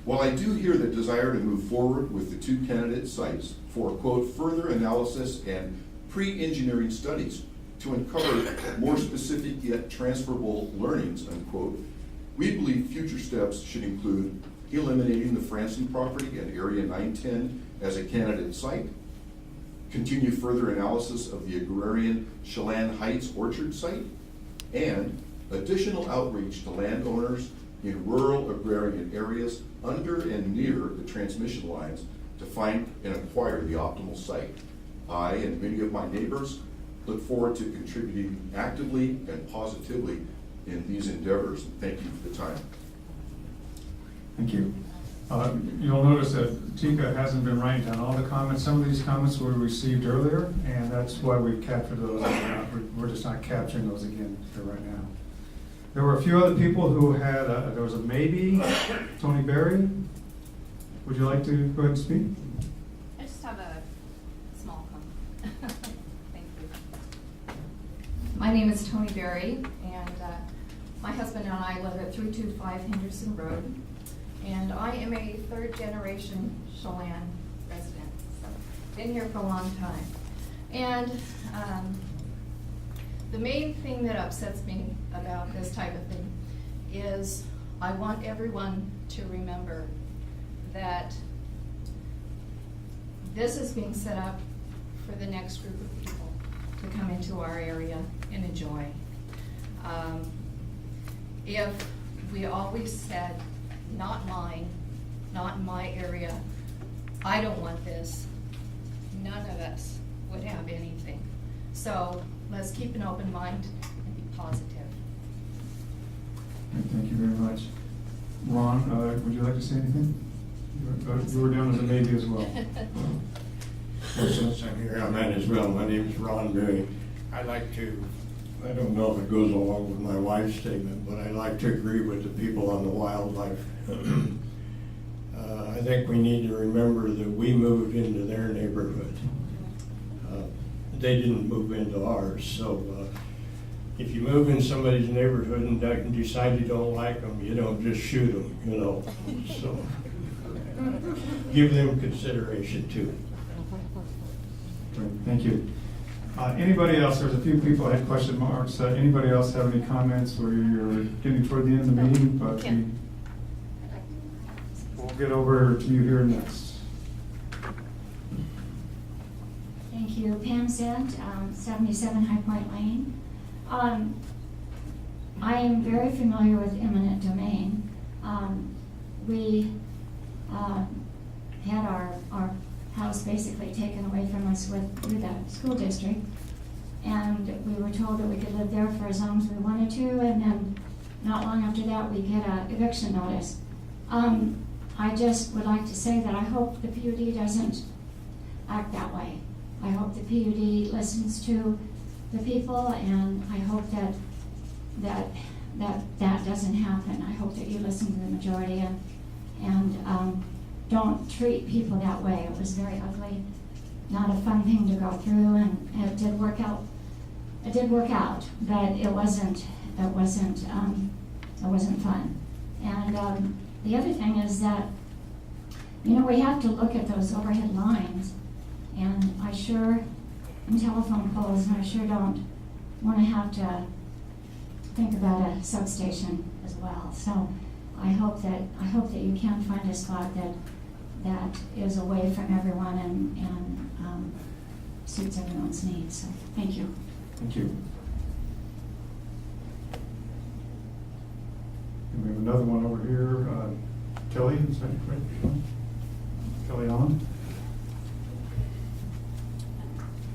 While I do hear the desire to move forward with the 2 candidate sites for, quote, further analysis and pre-engineering studies to uncover more specific yet transferable learnings, unquote, we believe future steps should include eliminating the Franson property at Area 910 as a candidate site, continue further analysis of the agrarian Chelan Heights orchard site, and additional outreach to landowners in rural agrarian areas under and near the transmission lines to find and acquire the optimal site. I and many of my neighbors look forward to contributing actively and positively in these endeavors. Thank you for the time. Thank you. You'll notice that Tika hasn't been writing down all the comments. Some of these comments were received earlier, and that's why we've captured those. We're just not capturing those again here right now. There were a few other people who had, there was a maybe, Tony Berry. Would you like to go ahead and speak? I just have a small comment. Thank you. My name is Tony Berry, and my husband and I live at 325 Henderson Road, and I am a 3rd generation Chelan resident, so been here for a long time. And the main thing that upsets me about this type of thing is I want everyone to remember that this is being set up for the next group of people to come into our area and enjoy. If we always said, not mine, not in my area, I don't want this, none of us would have anything. So let's keep an open mind and be positive. Thank you very much. Ron, would you like to say anything? You were down as a maybe as well. Well, since I'm here, I'm at as well. My name is Ron Berry. I like to, I don't know if it goes along with my wife's statement, but I like to agree with the people on the wildlife. I think we need to remember that we moved into their neighborhood. They didn't move into ours, so if you move in somebody's neighborhood and decide you don't like them, you don't just shoot them, you know. So give them consideration too. Great, thank you. Anybody else? There's a few people that had question marks. Anybody else have any comments? Where you're getting toward the end of the meeting, but we'll get over to you here next. Thank you. Pam Sent, 77 High Point Lane. I am very familiar with eminent domain. We had our house basically taken away from us through the school district, and we were told that we could live there for as long as we wanted to, and then not long after that we get an eviction notice. I just would like to say that I hope the PUD doesn't act that way. I hope the PUD listens to the people, and I hope that doesn't happen. I hope that you listen to the majority and don't treat people that way. It was very ugly, not a fun thing to go through, and it did work out. It did work out, but it wasn't fun. And the other thing is that, you know, we have to look at those overhead lines, and telephone poles, and I sure don't want to have to think about a substation as well. So I hope that you can find a spot that is away from everyone and suits everyone's needs. So thank you. Thank you. And we have another one over here. Kelly, is that correct? Kelly Allen.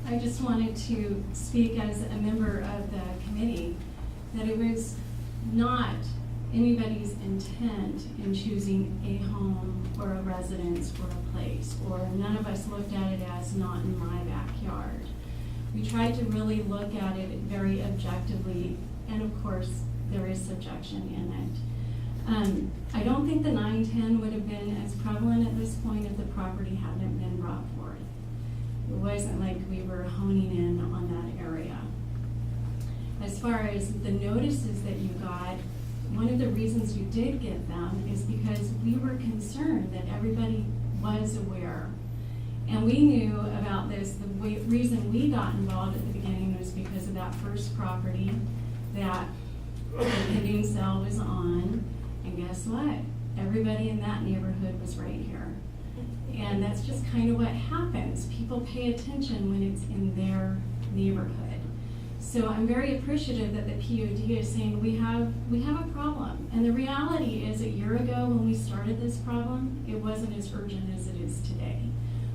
I just wanted to speak as a member of the committee that it was not anybody's intent in choosing a home or a residence or a place, or none of us looked at it as not in my backyard. We tried to really look at it very objectively, and of course, there is subjection in it. I don't think the 910 would have been as prevalent at this point if the property hadn't been brought forth. It wasn't like we were honing in on that area. As far as the notices that you got, one of the reasons you did get them is because we were concerned that everybody was aware. And we knew about this. The reason we got involved at the beginning was because of that first property that the pending sale was on. And guess what? Everybody in that neighborhood was right here. And that's just kind of what happens. People pay attention when it's in their neighborhood. So I'm very appreciative that the PUD is saying we have a problem. And the reality is, a year ago when we started this problem, it wasn't as urgent as it is today.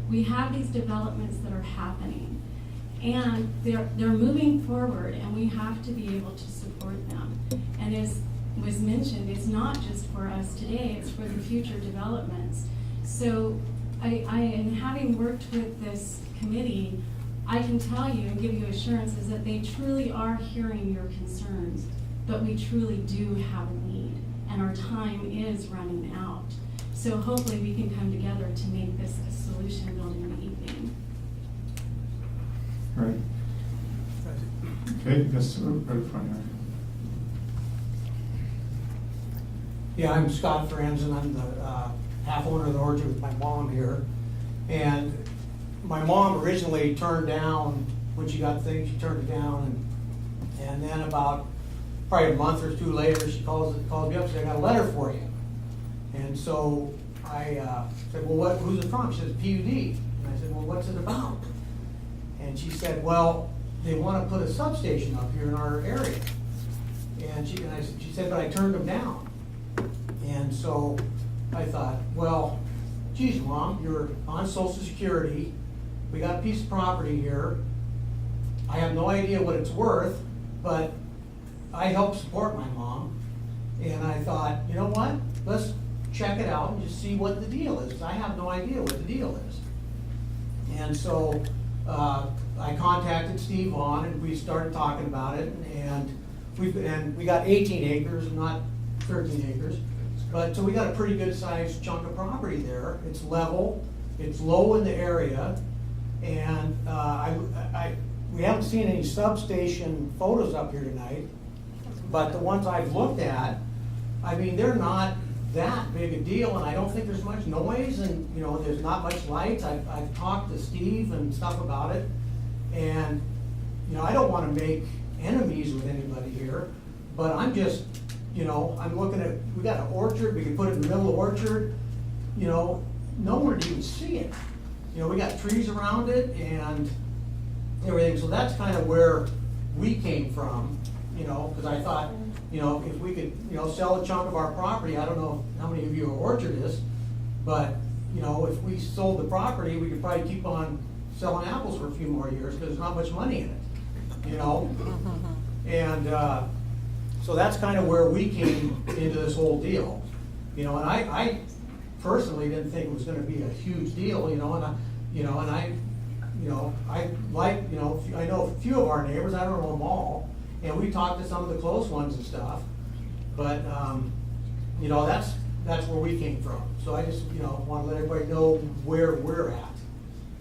We have these developments that are happening, and they're moving forward, and we have to be able to support them. And as was mentioned, it's not just for us today, it's for the future developments. So and having worked with this committee, I can tell you and give you assurances that they truly are hearing your concerns, but we truly do have a need, and our time is running out. So hopefully we can come together to make this a solution building the evening. All right. Okay, yes, right in front here. Yeah, I'm Scott Franzen. I'm the half owner of the orchard with my mom here. And my mom originally turned down, when she got things, she turned it down. And then about probably a month or two later, she calls me up and said, I got a letter for you. And so I said, well, who's it from? She said, PUD. And I said, well, what's it about? And she said, well, they want to put a substation up here in our area. And she said, but I turned them down. And so I thought, well, geez, Mom, you're on Social Security. We got a piece of property here. I have no idea what it's worth, but I help support my mom. And I thought, you know what? Let's check it out and just see what the deal is. I have no idea what the deal is. And so I contacted Steve Vaughn, and we started talking about it. And we got 18 acres, not 13 acres. But so we got a pretty good sized chunk of property there. It's level, it's low in the area, and we haven't seen any substation photos up here tonight, but the ones I've looked at, I mean, they're not that big a deal, and I don't think there's much noise, and there's not much lights. I've talked to Steve and stuff about it, and I don't want to make enemies with anybody here, but I'm just, I'm looking at, we got an orchard, we can put it in the middle of the orchard, nowhere to even see it. We got trees around it and everything, so that's kind of where we came from, because I thought, if we could, sell a chunk of our property, I don't know how many of you are orchardists, but, if we sold the property, we could probably keep on selling apples for a few more years, because there's not much money in it, and so that's kind of where we came into this whole deal, and I personally didn't think it was going to be a huge deal, I know a few of our neighbors, I don't know them all, and we talked to some of the close ones and stuff, but that's where we came from. So I just want to let everybody know where we're at.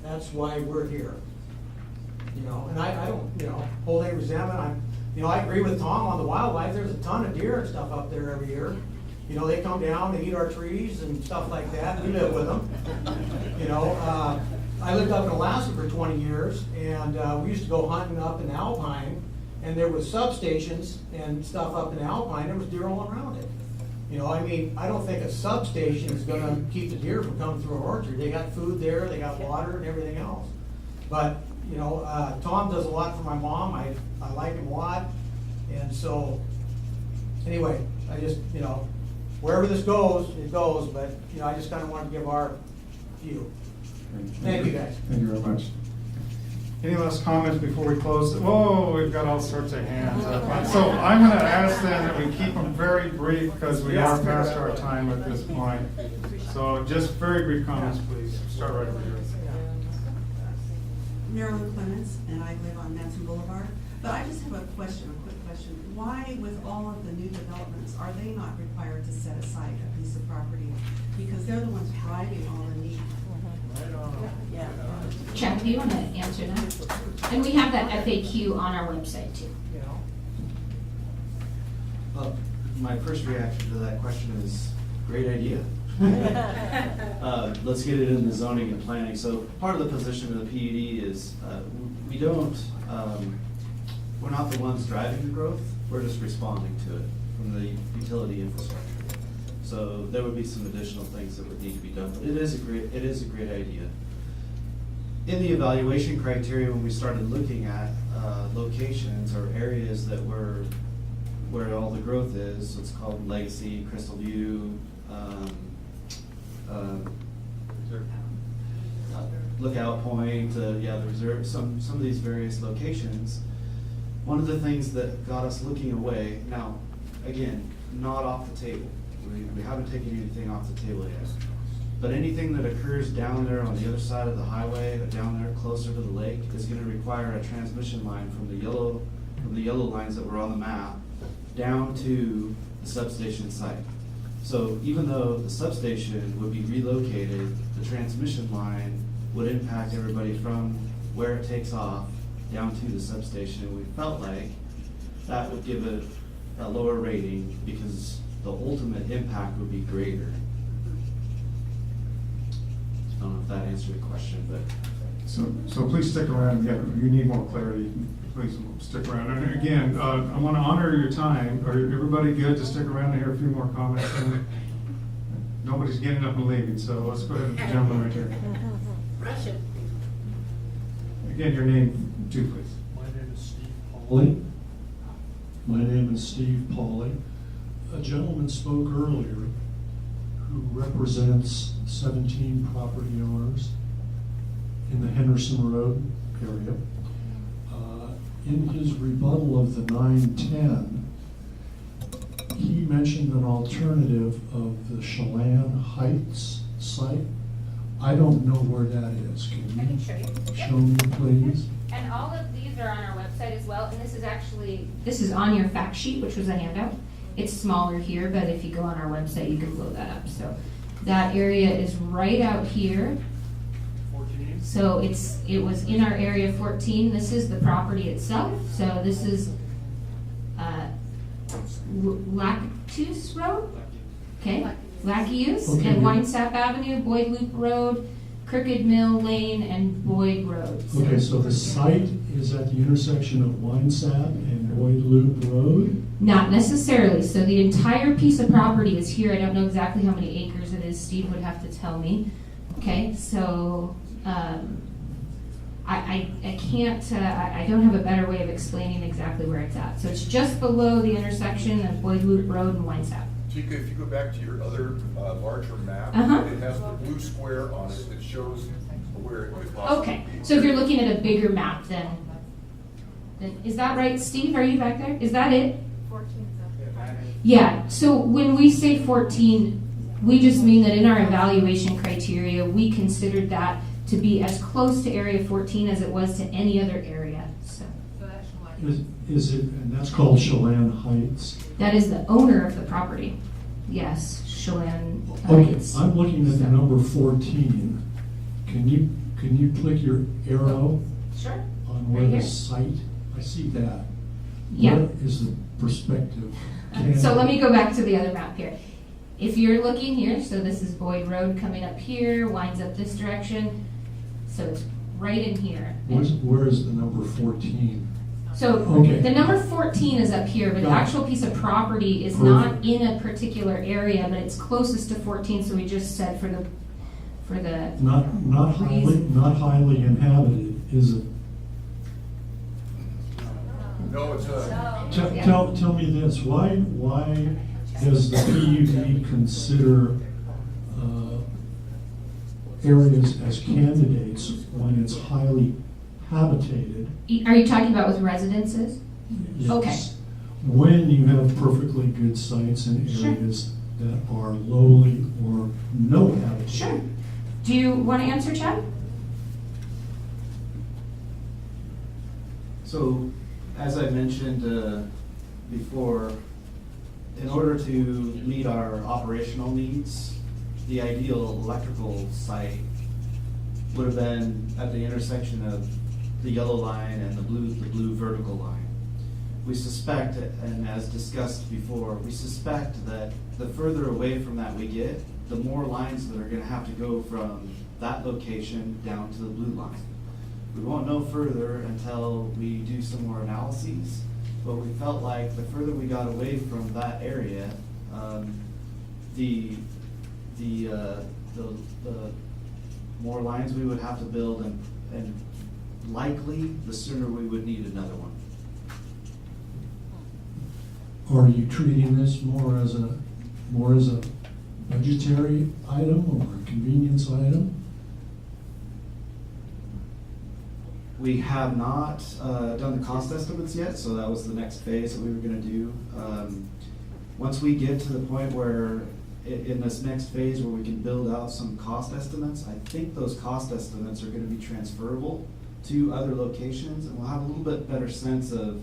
That's why we're here. And I don't hold any resentment. I agree with Tom on the wildlife. There's a ton of deer and stuff up there every year. They come down, they eat our trees and stuff like that. We live with them. I lived up in Alaska for 20 years, and we used to go hunting up in Alpine, and there was substations and stuff up in Alpine. There was deer all around it. I don't think a substation is going to keep the deer from coming through our orchard. They got food there, they got water and everything else. But Tom does a lot for my mom. I like him a lot, and so anyway, I just wherever this goes, it goes. But I just kind of want to give our view. Thank you, guys. Thank you very much. Any last comments before we close? Whoa, we've got all sorts of hands up. So I'm gonna ask then that we keep them very brief because we are past our time at this point. So just very brief comments, please. Start right over here. Marilyn Clements, and I live on Manson Boulevard. But I just have a question, a quick question. Why, with all of the new developments, are they not required to set aside a piece of property? Because they're the ones driving all the need. Yeah. Chuck, do you want to answer that? And we have that FAQ on our website too. Well, my first reaction to that question is, great idea. Let's get it in the zoning and planning. So part of the position of the PUD is we don't, we're not the ones driving the growth, we're just responding to it from the utility infrastructure. So there would be some additional things that would need to be done, but it is a great idea. In the evaluation criteria, when we started looking at locations or areas that were where all the growth is, it's called Legacy, Crystal View, Lookout Point, the reserve, some of these various locations. One of the things that got us looking away, now, again, not off the table. We haven't taken anything off the table yet. But anything that occurs down there on the other side of the highway, or down there closer to the lake, is gonna require a transmission line from the yellow lines that were on the map down to the substation site. So even though the substation would be relocated, the transmission line would impact everybody from where it takes off down to the substation. And we felt like that would give it a lower rating because the ultimate impact would be greater. I don't know if that answered the question, but. So please stick around. Yeah, you need more clarity. Please stick around. And again, I want to honor your time. Are everybody good to stick around and hear a few more comments? And nobody's getting up and leaving, so let's go ahead and jump in right here. Russian. Again, your name too, please. My name is Steve Pauley. My name is Steve Pauley. A gentleman spoke earlier who represents 17 property owners in the Henderson Road area. In his rebuttal of the 910, he mentioned an alternative of the Chelan Heights site. I don't know where that is. Can you show me, please? And all of these are on our website as well, and this is on your fact sheet, which was a handout. It's smaller here, but if you go on our website, you can blow that up. So that area is right out here. 14. So it was in our area 14. This is the property itself. So this is Lactus Road, okay? Lackius, Okay. and Winesap Avenue, Boyd Loop Road, Crooked Mill Lane, and Boyd Road. Okay, so the site is at the intersection of Winesap and Boyd Loop Road? Not necessarily. So the entire piece of property is here. I don't know exactly how many acres it is. Steve would have to tell me. Okay, so I can't, I don't have a better way of explaining exactly where it's at. So it's just below the intersection of Boyd Loop Road and Winesap. Chica, if you go back to your other larger map, it has the blue square on it that shows where it could possibly Okay, be. so if you're looking at a bigger map, then is that right, Steve? Are you back there? Is that it? 14's up. Yeah, so when we say 14, we just mean that in our evaluation criteria, we considered that to be as close to Area 14 as it was to any other area. So Is it, and that's called Chelan Heights? that is the owner of the property. Yes, Chelan Okay, Heights. I'm looking at the number 14. Can you click your arrow Sure. on where Right the here. site? I see that. Yeah. Where is the perspective? So let me go back to the other map here. If you're looking here, so this is Boyd Road coming up here, winds up this direction. So it's right in here. Where is the number 14? So Okay. the number 14 is up here, but the Got it. actual piece of property is Perfect. not in a particular area, but it's closest to 14. So we just said for the Not highly inhabited, is it? No, it's Tell me this, why does the PUD consider areas as candidates when it's highly habitated. Are you talking about with residences? Yes. Okay. When you have perfectly good sites in Sure. areas that are lowly or no habitated. Sure. Do you want to answer, Chad? So, as I mentioned before, in order to meet our operational needs, the ideal electrical site would have been at the intersection of the yellow line and the blue vertical line. We suspect, and as discussed before, we suspect that the further away from that we get, the more lines that are going to have to go from that location down to the blue line. We won't know further until we do some more analyses, but we felt like the further we got away from that area, the more lines we would have to build, and likely the sooner we would need another one. Are you treating this more as a budgetary item or a convenience item? We have not done the cost estimates yet, so that was the next phase that we were gonna do. Once we get to the point where, in this next phase where we can build out some cost estimates, I think those cost estimates are gonna be transferable to other locations, and we'll have a little bit better sense of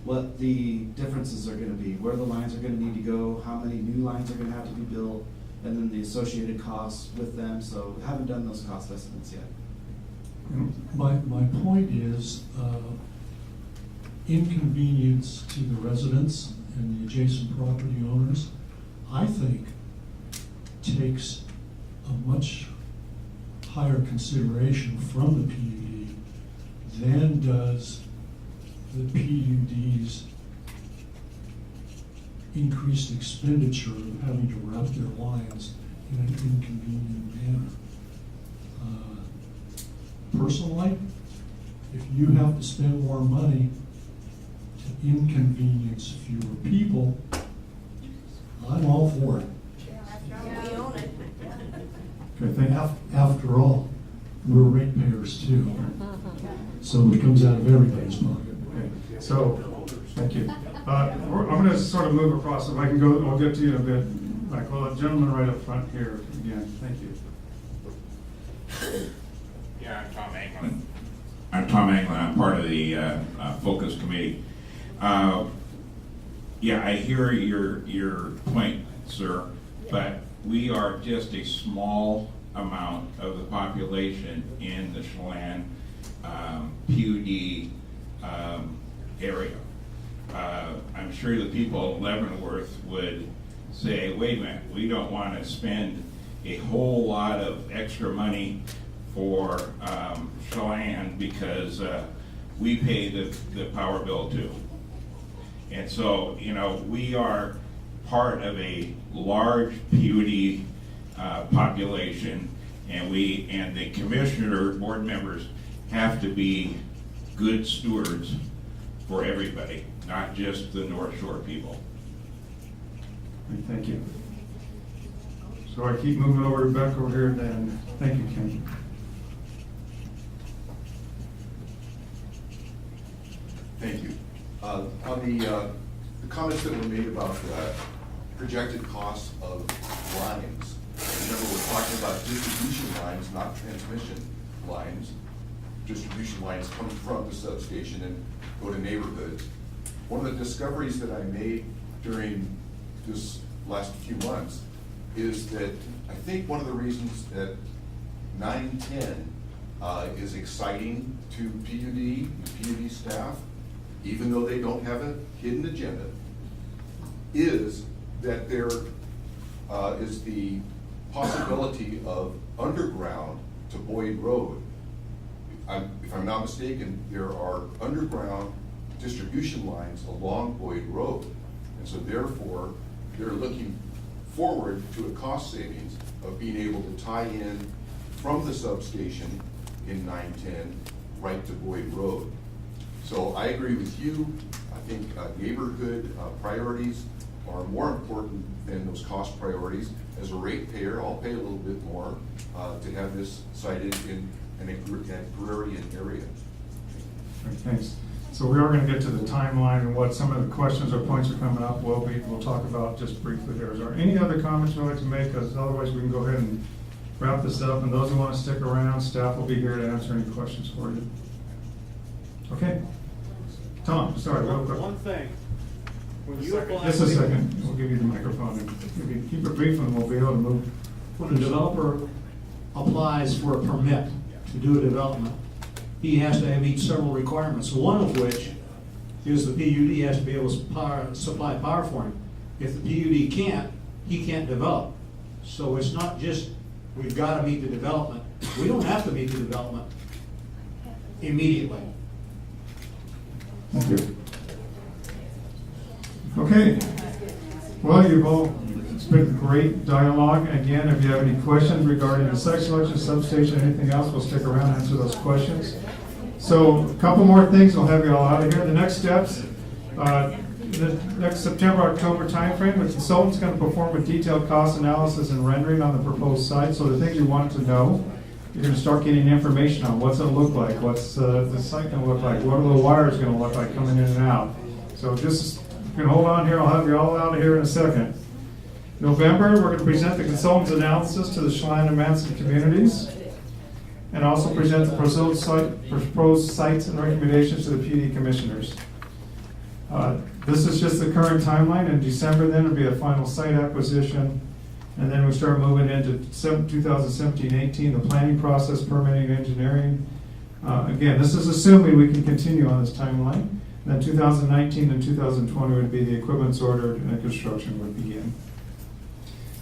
what the differences are gonna be, where the lines are gonna need to go, how many new lines are gonna have to be built, and then the associated costs with them, so we haven't done those cost estimates yet. My point is, inconvenience to the residents and the adjacent property owners, I think, takes a much higher consideration from the PUD than does the PUD's increased expenditure of having to route their lines in an inconvenient manner. Personally, if you have to spend more money to inconvenience fewer people, I'm all for it. We own it. After all, we're ratepayers too. So it comes out of everybody's pocket. Okay, so, thank you. I'm gonna sort of move across, if I can go, I'll get to you in a bit. Like, well, the gentleman right up front here again, thank you. Yeah, I'm Tom Anglin. I'm part of the Focus Committee. Yeah, I hear your point, sir, but we are just a small amount of the population in the Chelan PUD area. I'm sure the people of Leavenworth would say, wait a minute, we don't want to spend a whole lot of extra money for Chelan because we pay the power bill too. And so, you know, we are part of a large PUD population, and the commissioner, board members, have to be good stewards for everybody, not just the North Shore people. Thank you. So I keep moving over to Beck over here then. Thank you, Ken. Thank you. On the comments that were made about projected costs of lines, remember we're talking about distribution lines, not transmission lines. Distribution lines come from the substation and go to neighborhoods. One of the discoveries that I made during this last few months is that I think one of the reasons that 910 is exciting to PUD and PUD staff, even though they don't have a hidden agenda, is that there is the possibility of underground to Boyd Road. If I'm not mistaken, there are underground distribution lines along Boyd Road. And so therefore, they're looking forward to a cost savings of being able to tie in from the substation in 910 right to Boyd Road. So I agree with you. I think neighborhood priorities are more important than those cost priorities. As a ratepayer, I'll pay a little bit more to have this sited in an agrarian area. Okay, thanks. So we are going to get to the timeline and what some of the questions or points are coming up. We'll talk about just briefly here. Is there any other comments you'd like to make? Because otherwise we can go ahead and wrap this up. And those who want to stick around, staff will be here to answer any questions for you. Okay. Tom, sorry, real quick. One thing. When you apply. Just a second. We'll give you the microphone. If you keep it brief and we'll be able to move. When a developer applies for a permit to do a development, he has to meet several requirements, one of which is the PUD has to be able to supply power for him. If the PUD can't, he can't develop. So it's not just, we've got to meet the development. We don't have to meet the development immediately. Thank you. Okay. Well, it's been great dialogue. Again, if you have any questions regarding the site selection, substation, anything else, we'll stick around and answer those questions. So a couple more things, we'll have you all out of here. The next steps, the next September-October timeframe, the consultant's going to perform a detailed cost analysis and rendering on the proposed site. So the things you want to know, you're going to start getting information on what's it look like, what's the site going to look like, what are the wires going to look like coming in and out. So just, you can hold on here, I'll have you all out of here in a second. November, we're going to present the consultant's analysis to the Chelan and Manson communities, and also present the proposed sites and recommendations to the PD commissioners. This is just the current timeline. In December, then, it'll be a final site acquisition, and then we start moving into 2017-18, the planning process, permitting, engineering. Again, this is assuming we can continue on this timeline. And then 2019 and 2020 would be the equipment's ordered and construction would begin.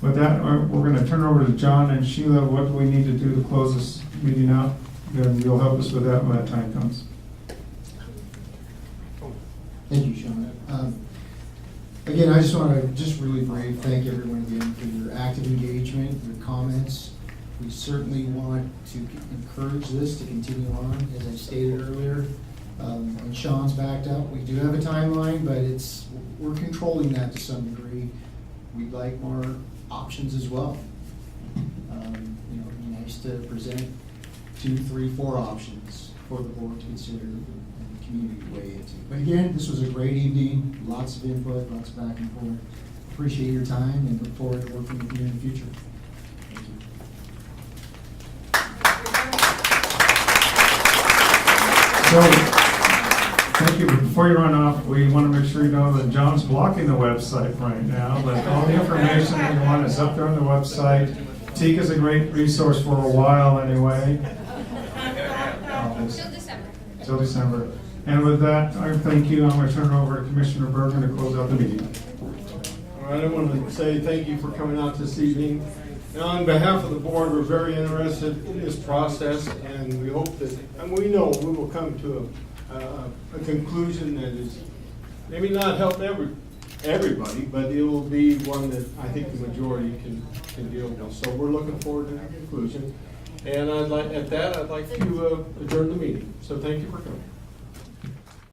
With that, we're going to turn it over to John and Sheila. What do we need to do to close this meeting out? And you'll help us with that when that time comes. Thank you, Sean. Again, I just want to really brief thank everyone again for your active engagement, your comments. We certainly want to encourage this to continue on, as I stated earlier. And Sean's backed up. We do have a timeline, but we're controlling that to some degree. We'd like more options as well. It'd be nice to present 2, 3, 4 options for the board to consider and the community to weigh into. But again, this was a great evening, lots of input, lots of back and forth. Appreciate your time and look forward to working with you in the future. Thank you. So, thank you. Before you run off, we want to make sure you know that John's blocking the website right now, but all the information that you want is up there on the website. Teak is a great resource for a while anyway. Till December. Till December. And with that, I thank you. I'm going to turn it over to Commissioner Bergen to close out the meeting. All right, I want to say thank you for coming out this evening. And on behalf of the board, we're very interested in this process, and we hope that, and we know we will come to a conclusion that is maybe not help everybody, but it will be one that I think the majority can deal with. So we're looking forward to that conclusion. And I'd like to adjourn the meeting. So thank you for coming.